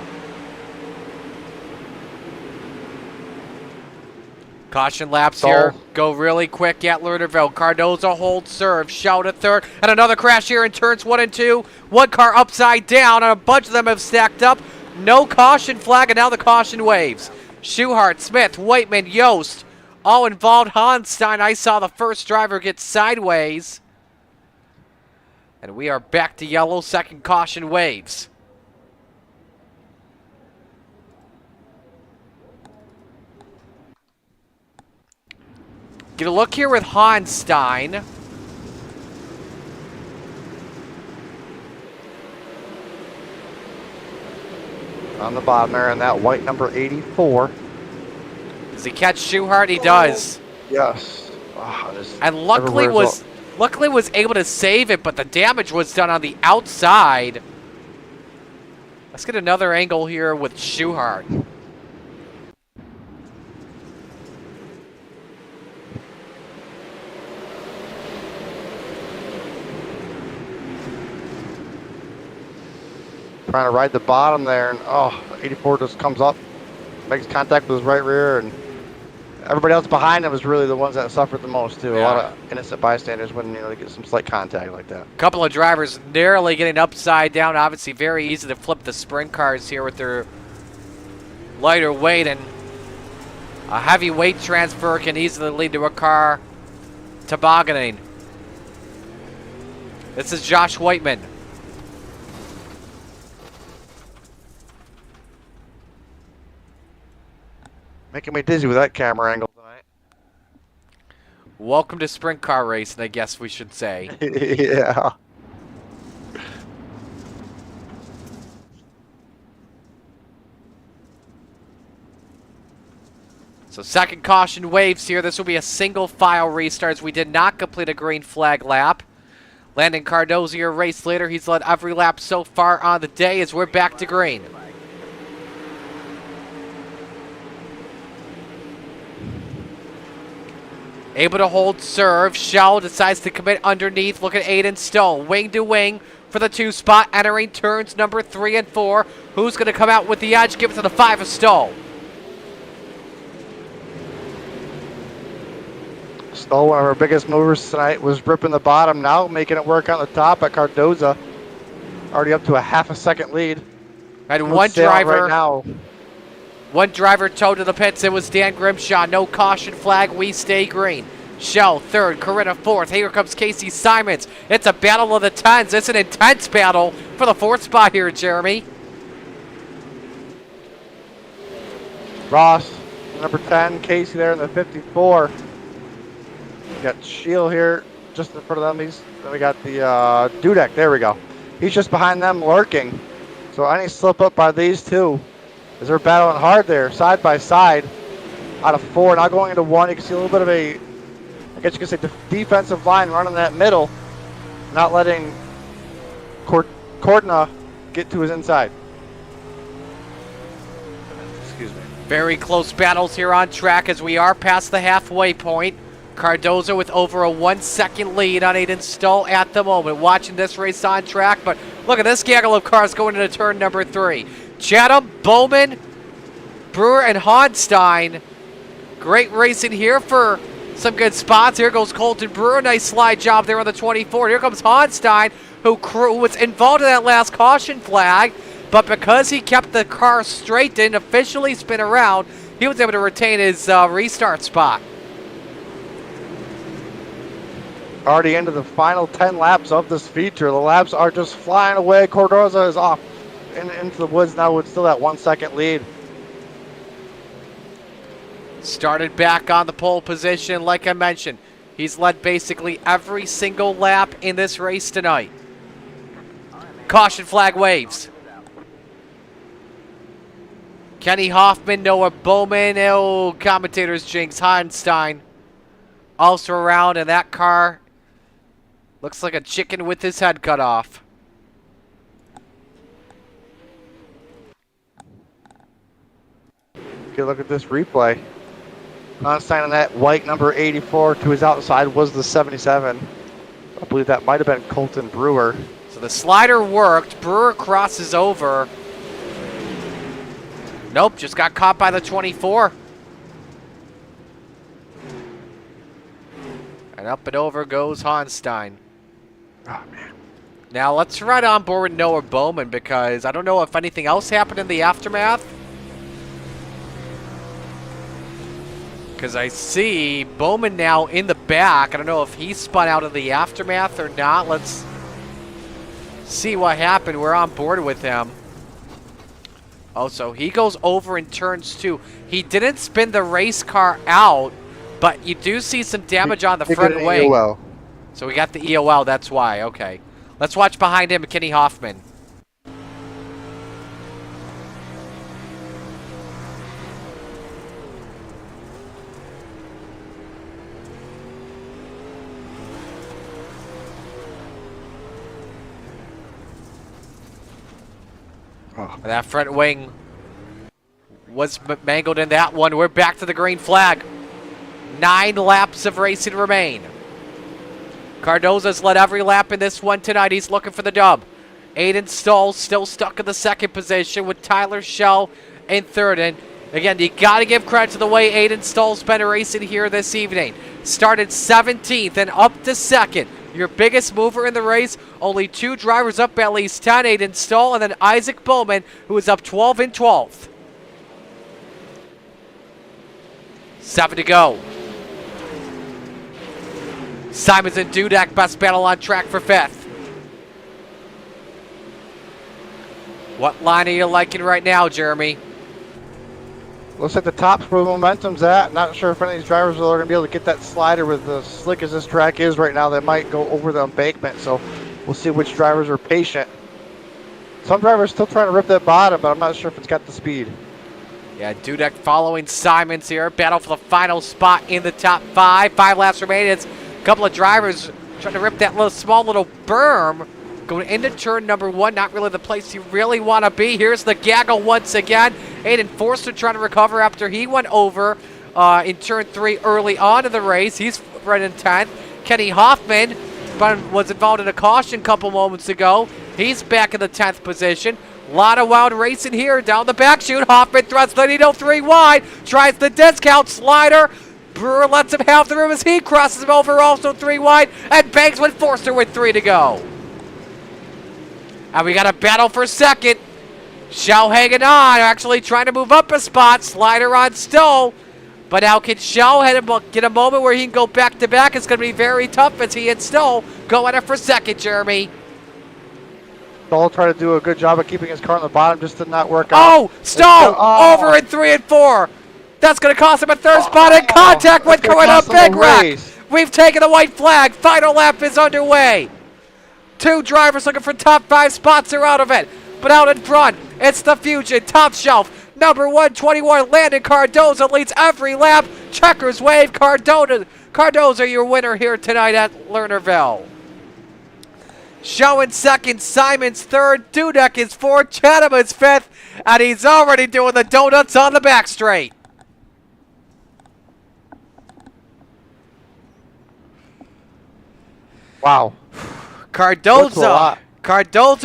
Caution laps here. Go really quick at Lernerville. Cardozo holds serve. Shout at third. And another crash here in turns 1 and 2. One car upside down, and a bunch of them have stacked up. No caution flag, and now the caution waves. Schuhart, Smith, Whiteman, Yost, all involved. Hanstein, I saw the first driver get sideways. And we are back to yellow. Second caution waves. Get a look here with Hanstein. On the bottom there, and that white number 84. Does he catch Schuhart? He does. Yes. And luckily was able to save it, but the damage was done on the outside. Let's get another angle here with Schuhart. Trying to ride the bottom there, and 84 just comes up, makes contact with his right rear, and everybody else behind him was really the ones that suffered the most too. Yeah. A lot of innocent bystanders when they get some slight contact like that. A couple of drivers narrowly getting upside down. Obviously very easy to flip the sprint cars here with their lighter weight, and a heavy weight transfer can easily lead to a car tobogganing. This is Josh Whiteman. Making me dizzy with that camera angle tonight. Welcome to sprint car racing, I guess we should say. Yeah. So second caution waves here. This will be a single file restart as we did not complete a green flag lap. Landon Cardozo, a race leader. He's led every lap so far on the day as we're back to green. Able to hold serve. Shell decides to commit underneath. Look at Aiden Stone. Wing to wing for the 2 spot. Entering turns number 3 and 4. Who's going to come out with the edge? Give it to the 5 of Stoll. Stoll, one of our biggest movers tonight, was ripping the bottom, now making it work on the top at Cardozo. Already up to a half a second lead. And one driver right now. One driver towed to the pits. It was Dan Grimshaw. No caution flag. We stay green. Shell third. Corinna fourth. Here comes Casey Simons. It's a battle of the 10s. It's an intense battle for the 4th spot here, Jeremy. Ross, number 10. Casey there in the 54. We got Shield here just in front of them. Then we got the Dudek. There we go. He's just behind them lurking. So any slip up by these two, as they're battling hard there, side by side, out of 4. Now going into 1, you can see a little bit of a, I guess you could say, defensive line running that middle, not letting Cordna get to his inside. Excuse me. Very close battles here on track as we are past the halfway point. Cardozo with over a 1-second lead on Aiden Stoll at the moment. Watching this race on track, but look at this gaggle of cars going into turn number 3. Chatham, Bowman, Brewer, and Hanstein. Great racing here for some good spots. Here goes Colton Brewer. Nice slide job there on the 24. Here comes Hanstein, who was involved in that last caution flag, but because he kept the car straight, didn't officially spin around, he was able to retain his restart spot. Already into the final 10 laps of this feature. The laps are just flying away. Cardozo is off into the woods now with still that 1-second lead. Started back on the pole position, like I mentioned. He's led basically every single lap in this race tonight. Caution flag waves. Kenny Hoffman, Noah Bowman, commentators jinx, Hanstein also around, and that car looks like a chicken with his head cut off. Okay, look at this replay. Hanstein on that white number 84 to his outside was the 77. I believe that might have been Colton Brewer. So the slider worked. Brewer crosses over. Nope, just got caught by the 24. And up and over goes Honstein. Oh, man. Now let's ride on board with Noah Bowman because I don't know if anything else happened in the aftermath. Because I see Bowman now in the back. I don't know if he spun out of the aftermath or not. Let's see what happened. We're on board with him. Oh, so he goes over in turns 2. He didn't spin the race car out, but you do see some damage on the front wing. EOL. So we got the EOL, that's why. Okay. Let's watch behind him, Kenny Hoffman. Oh. That front wing was mangled in that one. We're back to the green flag. 9 laps of racing remain. Cardoza's led every lap in this one tonight. He's looking for the dub. Aiden Stoll still stuck in the second position with Tyler Schell in third. And again, you got to give credit to the way Aiden Stoll's been racing here this evening. Started 17th and up to second. Your biggest mover in the race. Only 2 drivers up at least 10. Aiden Stoll and then Isaac Bowman, who is up 12 and 12th. 7 to go. Simons and Dudek, best battle on track for 5th. What line are you liking right now, Jeremy? Looks like the top's where the momentum's at. Not sure if any of these drivers are going to be able to get that slider with as slick as this track is right now. They might go over the embankment, so we'll see which drivers are patient. Some drivers still trying to rip that bottom, but I'm not sure if it's got the speed. Yeah, Dudek following Simons here. Battle for the final spot in the top 5. 5 laps remaining. It's a couple of drivers trying to rip that small little berm. Going into turn number 1, not really the place you really want to be. Here's the gaggle once again. Aiden Forster trying to recover after he went over in turn 3 early on in the race. He's right in 10th. Kenny Hoffman was involved in a caution a couple moments ago. He's back in the 10th position. A lot of wild racing here down the back chute. Hoffman thrusts the needle 3 wide. Tries the discount slider. Brewer lets him have the room as he crosses him over also 3 wide. And bangs with Forster with 3 to go. And we got a battle for second. Shell hanging on, actually trying to move up a spot. Slider on Stoll. But now can Shell get a moment where he can go back to back? It's going to be very tough as he and Stoll go at it for second, Jeremy. Stoll tried to do a good job of keeping his car on the bottom, just did not work out. Oh, Stoll over in 3 and 4. That's going to cost him a third spot in contact with going up big wreck. We've taken the white flag. Final lap is underway. 2 drivers looking for top 5 spots are out of it. But out in front, it's the Fusion, top shelf. Number 121, Landon Cardoza leads every lap. Checkers wave, Cardoza your winner here tonight at Lernerville. Showing second, Simons third, Dudek is fourth, Chatham is fifth, and he's already doing the donuts on the back straight. Wow. Cardoza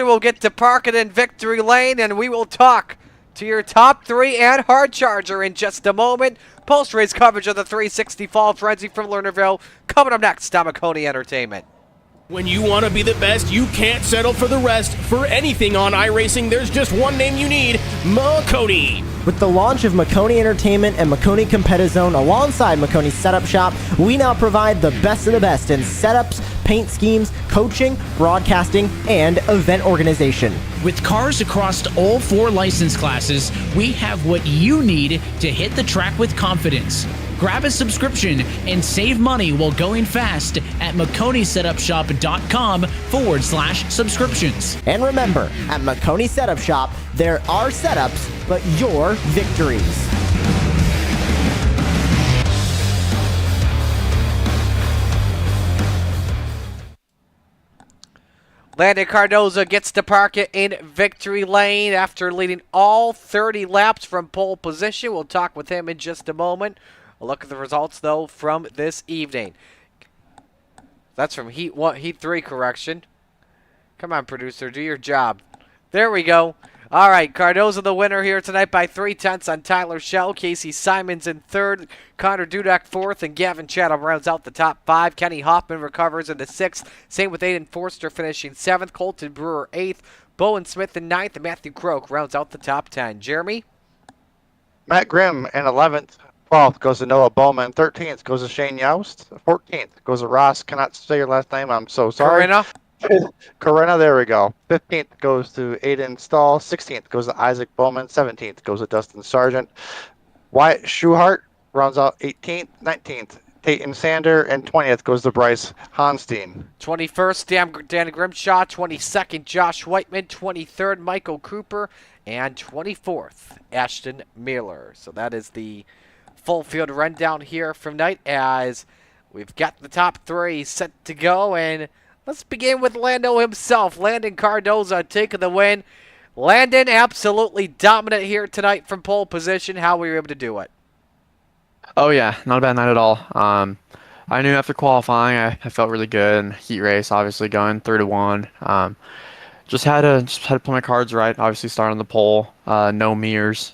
will get to park it in victory lane, and we will talk to your top 3 and hard charger in just a moment. Post-race coverage of the 360 Fall Frenzy from Lernerville coming up next on Maconi Entertainment. When you want to be the best, you can't settle for the rest. For anything on iRacing, there's just one name you need, Maconi. With the launch of Maconi Entertainment and Maconi Competizone alongside Maconi Setup Shop, we now provide the best of the best in setups, paint schemes, coaching, broadcasting, and event organization. With cars across all 4 license classes, we have what you need to hit the track with confidence. Grab a subscription and save money while going fast at MaconiSetupShop.com/subscriptions. And remember, at Maconi Setup Shop, there are setups, but your victories. Landon Cardoza gets to park it in victory lane after leading all 30 laps from pole position. We'll talk with him in just a moment. A look at the results, though, from this evening. That's from Heat 3, correction. Come on, producer, do your job. There we go. All right, Cardozo the winner here tonight by 3/10 on Tyler Shell. Casey Simons in third, Connor Dudek fourth, and Gavin Chatham rounds out the top 5. Kenny Hoffman recovers into 6th. Same with Aiden Forster finishing 7th. Colton Brewer 8th. Bowen Smith in 9th, and Matthew Croak rounds out the top 10. Jeremy? Matt Grimm in 11th. 12th goes to Noah Bowman. 13th goes to Shane Youst. 14th goes to Ross. Cannot say your last name. I'm so sorry. Corinna? Corinna, there we go. 15th goes to Aiden Stahl. 16th goes to Isaac Bowman. 17th goes to Dustin Sargent. Wyatt Schuhart rounds out 18th. 19th, Peyton Sander. And 20th goes to Bryce Honstein. 21st, Dan Grimshaw. 22nd, Josh Whiteman. 23rd, Michael Cooper. And 24th, Ashton Miller. So that is the full field rundown here from night as we've got the top 3 set to go. And let's begin with Lando himself. Landon Cardozo taking the win. Landon absolutely dominant here tonight from pole position. How were you able to do it? Oh yeah, not a bad night at all. I knew after qualifying I felt really good, and heat race obviously going 3-1. Just had to put my cards right. Obviously start on the pole, no mirrors.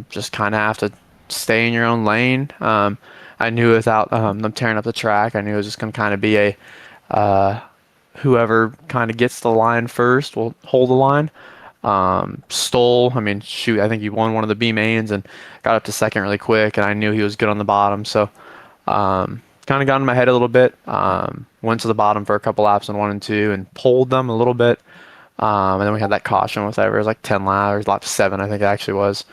Just kind of have to stay in your own lane. I knew without them tearing up the track, I knew it was just going to kind of be a whoever kind of gets the line first will hold the line. Stoll, I mean, shoot, I think he won one of the B mains and got up to second really quick, and I knew he was good on the bottom. So kind of got in my head a little bit. Went to the bottom for a couple laps on 1 and 2 and pulled them a little bit. And then we had that caution with whatever, it was like 10 laps, or lap 7, I think it actually was.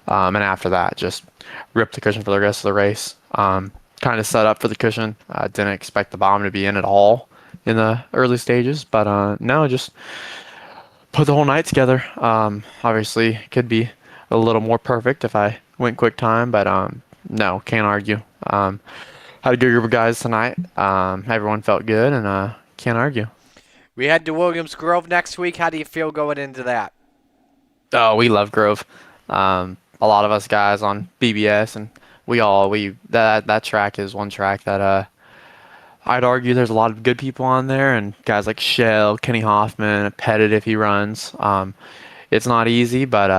And after that, just ripped the cushion for the rest of the race. Kind of set up for the cushion. Didn't expect the bottom to be in at all in the early stages, but no, just put the whole night together. Obviously, could be a little more perfect if I went quick time, but no, can't argue. Had a good group of guys tonight. Everyone felt good, and can't argue. We head to Williams Grove next week. How do you feel going into that? Oh, we love Grove. A lot of us guys on BBS, and that track is one track that I'd argue there's a lot of good people on there, and guys like Shell, Kenny Hoffman, Pettit if he runs. It's not easy, but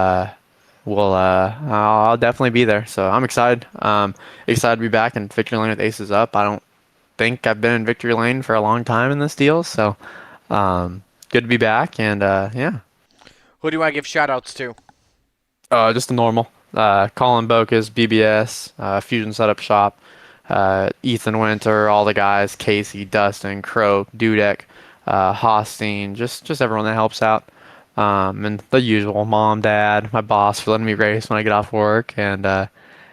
I'll definitely be there. So I'm excited. Excited to be back in victory lane with aces up. I don't think I've been in victory lane for a long time in this deal, so good to be back. And yeah. Who do I give shout-outs to? Just the normal. Colin Bocas, BBS, Fusion Setup Shop, Ethan Winter, all the guys, Casey, Dustin, Croak, Dudek, Hostine, just everyone that helps out. And the usual, mom, dad, my boss for letting me race when I get off work. And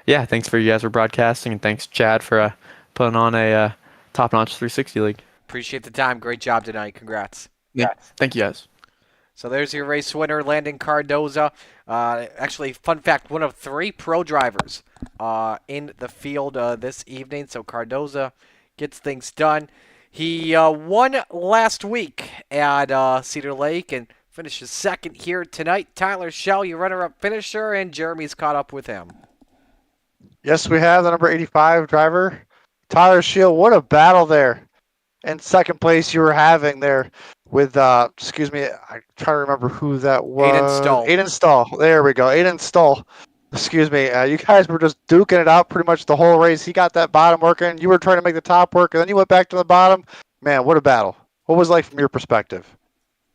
yeah, thanks for you guys for broadcasting, and thanks Chad for putting on a top-notch 360 league. Appreciate the time. Great job tonight. Congrats. Yeah, thank you guys. So there's your race winner, Landon Cardozo. Actually, fun fact, one of 3 pro drivers in the field this evening. So Cardozo gets things done. He won last week at Cedar Lake and finishes second here tonight. Tyler Shell, your runner-up finisher, and Jeremy's caught up with him. Yes, we have the number 85 driver, Tyler Shield. What a battle there. In second place you were having there with, excuse me, I'm trying to remember who that was. Aiden Stahl. There we go. Aiden Stahl. Excuse me. You guys were just duking it out pretty much the whole race. He got that bottom working. You were trying to make the top work, and then you went back to the bottom. Man, what a battle. What was it like from your perspective?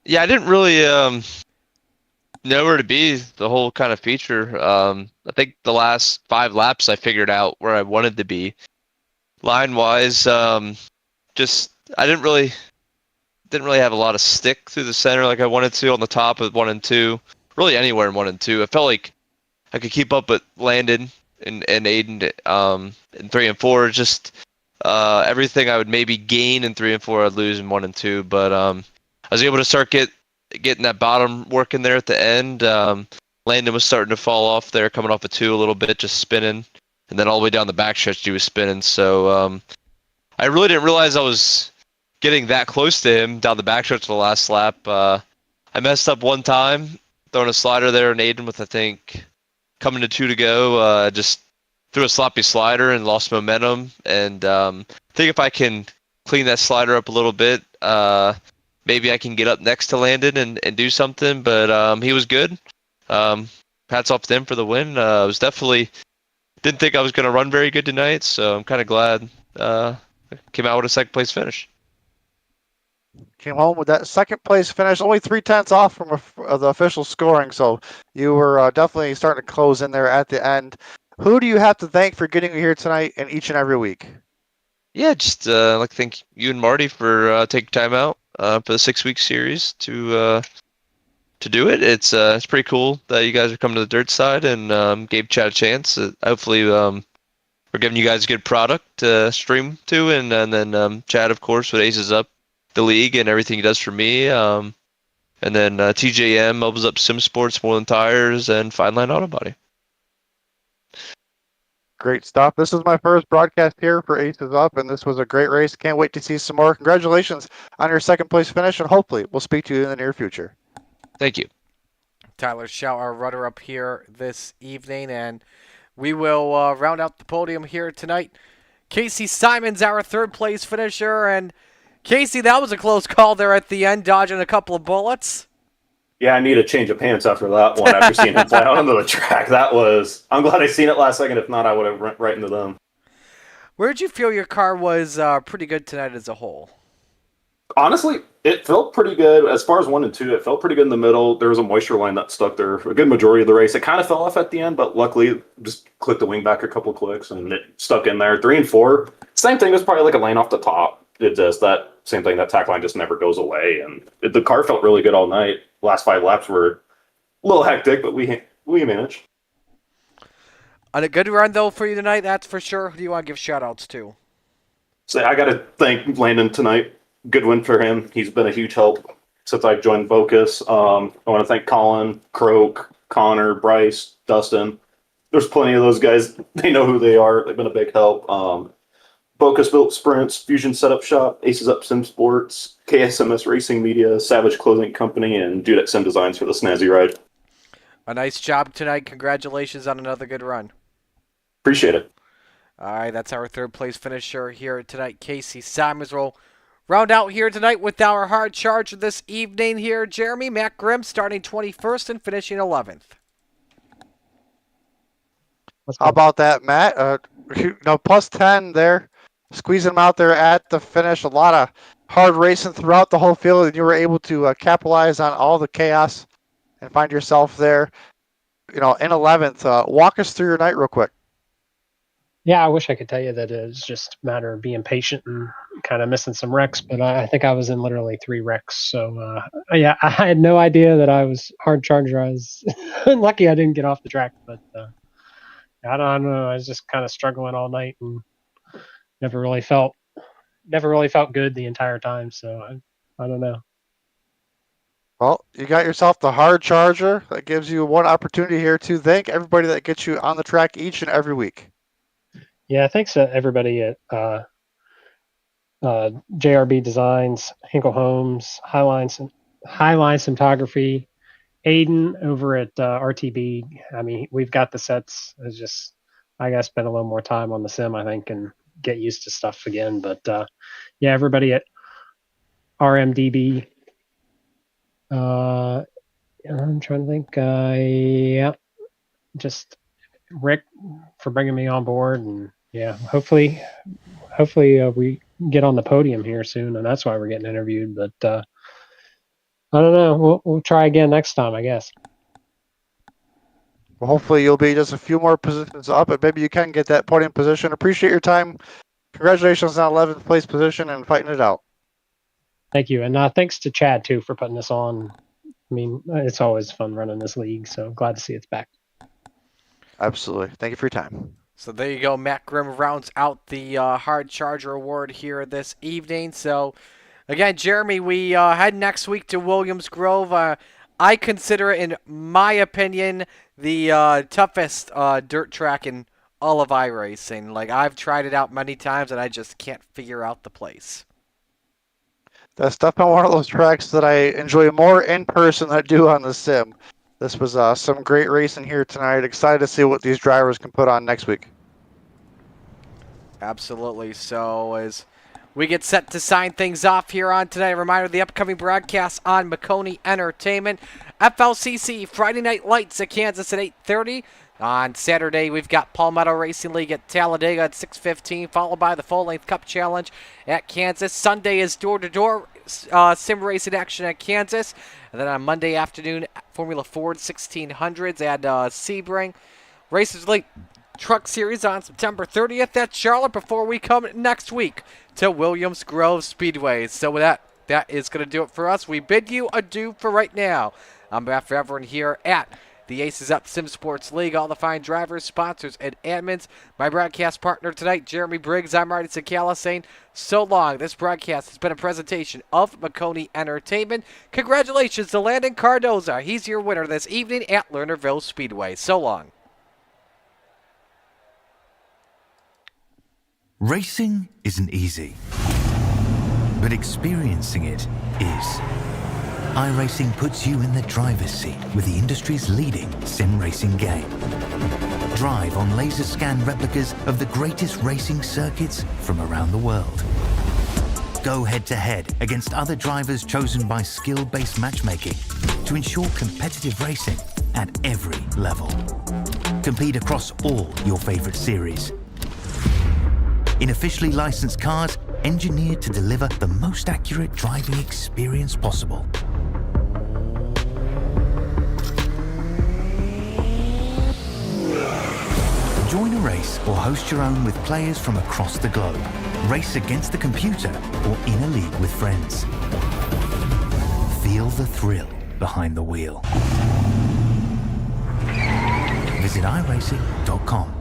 Yeah, I didn't really know where to be the whole kind of feature. I think the last 5 laps I figured out where I wanted to be. Line-wise, just I didn't really have a lot of stick through the center like I wanted to on the top of 1 and 2. Really anywhere in 1 and 2. I felt like I could keep up with Landon and Aiden in 3 and 4. Just everything I would maybe gain in 3 and 4, I'd lose in 1 and 2. But I was able to start getting that bottom working there at the end. Landon was starting to fall off there, coming off a 2 a little bit, just spinning. And then all the way down the backstretch, he was spinning. So I really didn't realize I was getting that close to him down the backstretch of the last lap. I messed up one time, throwing a slider there on Aiden with, I think, coming to 2 to go. Just threw a sloppy slider and lost momentum. And I think if I can clean that slider up a little bit, maybe I can get up next to Landon and do something. But he was good. Hats off to him for the win. I was definitely didn't think I was going to run very good tonight, so I'm kind of glad came out with a second place finish. Came home with that second place finish, only 0.3 off from the official scoring, so you were definitely starting to close in there at the end. Who do you have to thank for getting you here tonight and each and every week? Yeah, just like to thank you and Marty for taking time out for the 6-week series to do it. It's pretty cool that you guys are coming to the dirt side and gave Chad a chance. Hopefully, we're giving you guys a good product to stream to, and then Chad, of course, with Aces Up the league and everything he does for me. And then TJM opens up Sim Sports, More Than Tires, and Fine Line Auto Body. Great stuff. This is my first broadcast here for Aces Up, and this was a great race. Can't wait to see some more. Congratulations on your second place finish, and hopefully we'll speak to you in the near future. Thank you. Tyler Schell, our runner-up here this evening, and we will round out the podium here tonight. Casey Simons, our third place finisher, and Casey, that was a close call there at the end, dodging a couple of bullets. Yeah, I need a change of pants after that one, after seeing him fly out onto the track. I'm glad I seen it last second. If not, I would have run right into them. Where did you feel your car was pretty good tonight as a whole? Honestly, it felt pretty good. As far as 1 and 2, it felt pretty good in the middle. There was a moisture line that stuck there a good majority of the race. It kind of fell off at the end, but luckily just clicked the wing back a couple of clicks and it stuck in there. 3 and 4, same thing. It was probably like a lane off the top. It just that same thing. That tack line just never goes away, and the car felt really good all night. Last 5 laps were a little hectic, but we managed. On a good run though for you tonight, that's for sure. Who do you want to give shout-outs to? So I got to thank Landon tonight. Good win for him. He's been a huge help since I joined Vocus. I want to thank Colin, Croak, Connor, Bryce, Dustin. There's plenty of those guys. They know who they are. They've been a big help. Vocus Built Sprints, Fusion Setup Shop, Aces Up Sim Sports, KSMS Racing Media, Savage Clothing Company, and Dudek Sim Designs for the snazzy ride. A nice job tonight. Congratulations on another good run. Appreciate it. All right, that's our third place finisher here tonight, Casey Simons. Will round out here tonight with our hard charger this evening here, Jeremy. Matt Grimm starting 21st and finishing 11th. How about that, Matt? Plus 10 there. Squeezing them out there at the finish. A lot of hard racing throughout the whole field, and you were able to capitalize on all the chaos and find yourself there, in 11th. Walk us through your night real quick. Yeah, I wish I could tell you that it's just a matter of being patient and kind of missing some wrecks, but I think I was in literally 3 wrecks. So, yeah, I had no idea that I was hard charger. I was lucky I didn't get off the track, but I don't know. I was just kind of struggling all night and never really felt good the entire time. So I don't know. Well, you got yourself the hard charger. That gives you one opportunity here to thank everybody that gets you on the track each and every week. Yeah, thanks to everybody at JRB Designs, Hinkle Homes, Highline Cinematography, Aiden over at RTB. I mean, we've got the sets. It's just I got to spend a little more time on the sim, I think, and get used to stuff again. But yeah, everybody at RMDB. I'm trying to think. Yeah, just Rick for bringing me on board, and yeah, hopefully we get on the podium here soon, and that's why we're getting interviewed. But I don't know. We'll try again next time, I guess. Well, hopefully you'll be just a few more positions up, and maybe you can get that podium position. Appreciate your time. Congratulations on 11th place position and fighting it out. Thank you, and thanks to Chad too for putting this on. I mean, it's always fun running this league, so glad to see it's back. Absolutely. Thank you for your time. So there you go. Matt Grimm rounds out the Hard Charger Award here this evening. So, again, Jeremy, we head next week to Williams Grove. I consider it, in my opinion, the toughest dirt track in all of iRacing. Like, I've tried it out many times, and I just can't figure out the place. That's definitely one of those tracks that I enjoy more in person than I do on the sim. This was some great racing here tonight. Excited to see what these drivers can put on next week. Absolutely. So as we get set to sign things off here on today. A reminder of the upcoming broadcast on Maconi Entertainment. FLCC Friday Night Lights at Kansas at 8:30. On Saturday, we've got Palmetto Racing League at Talladega at 6:15, followed by the Full-Length Cup Challenge at Kansas. Sunday is door-to-door sim racing action at Kansas. And then on Monday afternoon, Formula Ford 1600s at Sebring. Racers League Truck Series on September 30th at Charlotte before we come next week to Williams Grove Speedway. So with that is going to do it for us. We bid you adieu for right now. On behalf of everyone here at the Aces Up Sim Sports League, all the fine drivers, sponsors, and admins, my broadcast partner tonight, Jeremy Briggs, I'm Marty Sakala saying so long. This broadcast has been a presentation of Maconi Entertainment. Congratulations to Landon Cardoza. He's your winner this evening at Lernerville Speedway. So long. Racing isn't easy, but experiencing it is. iRacing puts you in the driver's seat with the industry's leading sim racing game. Drive on laser scan replicas of the greatest racing circuits from around the world. Go head to head against other drivers chosen by skill-based matchmaking to ensure competitive racing at every level. Compete across all your favorite series. In officially licensed cars, engineered to deliver the most accurate driving experience possible. Join a race or host your own with players from across the globe. Race against the computer or in a league with friends. Feel the thrill behind the wheel. Visit iRacing.com.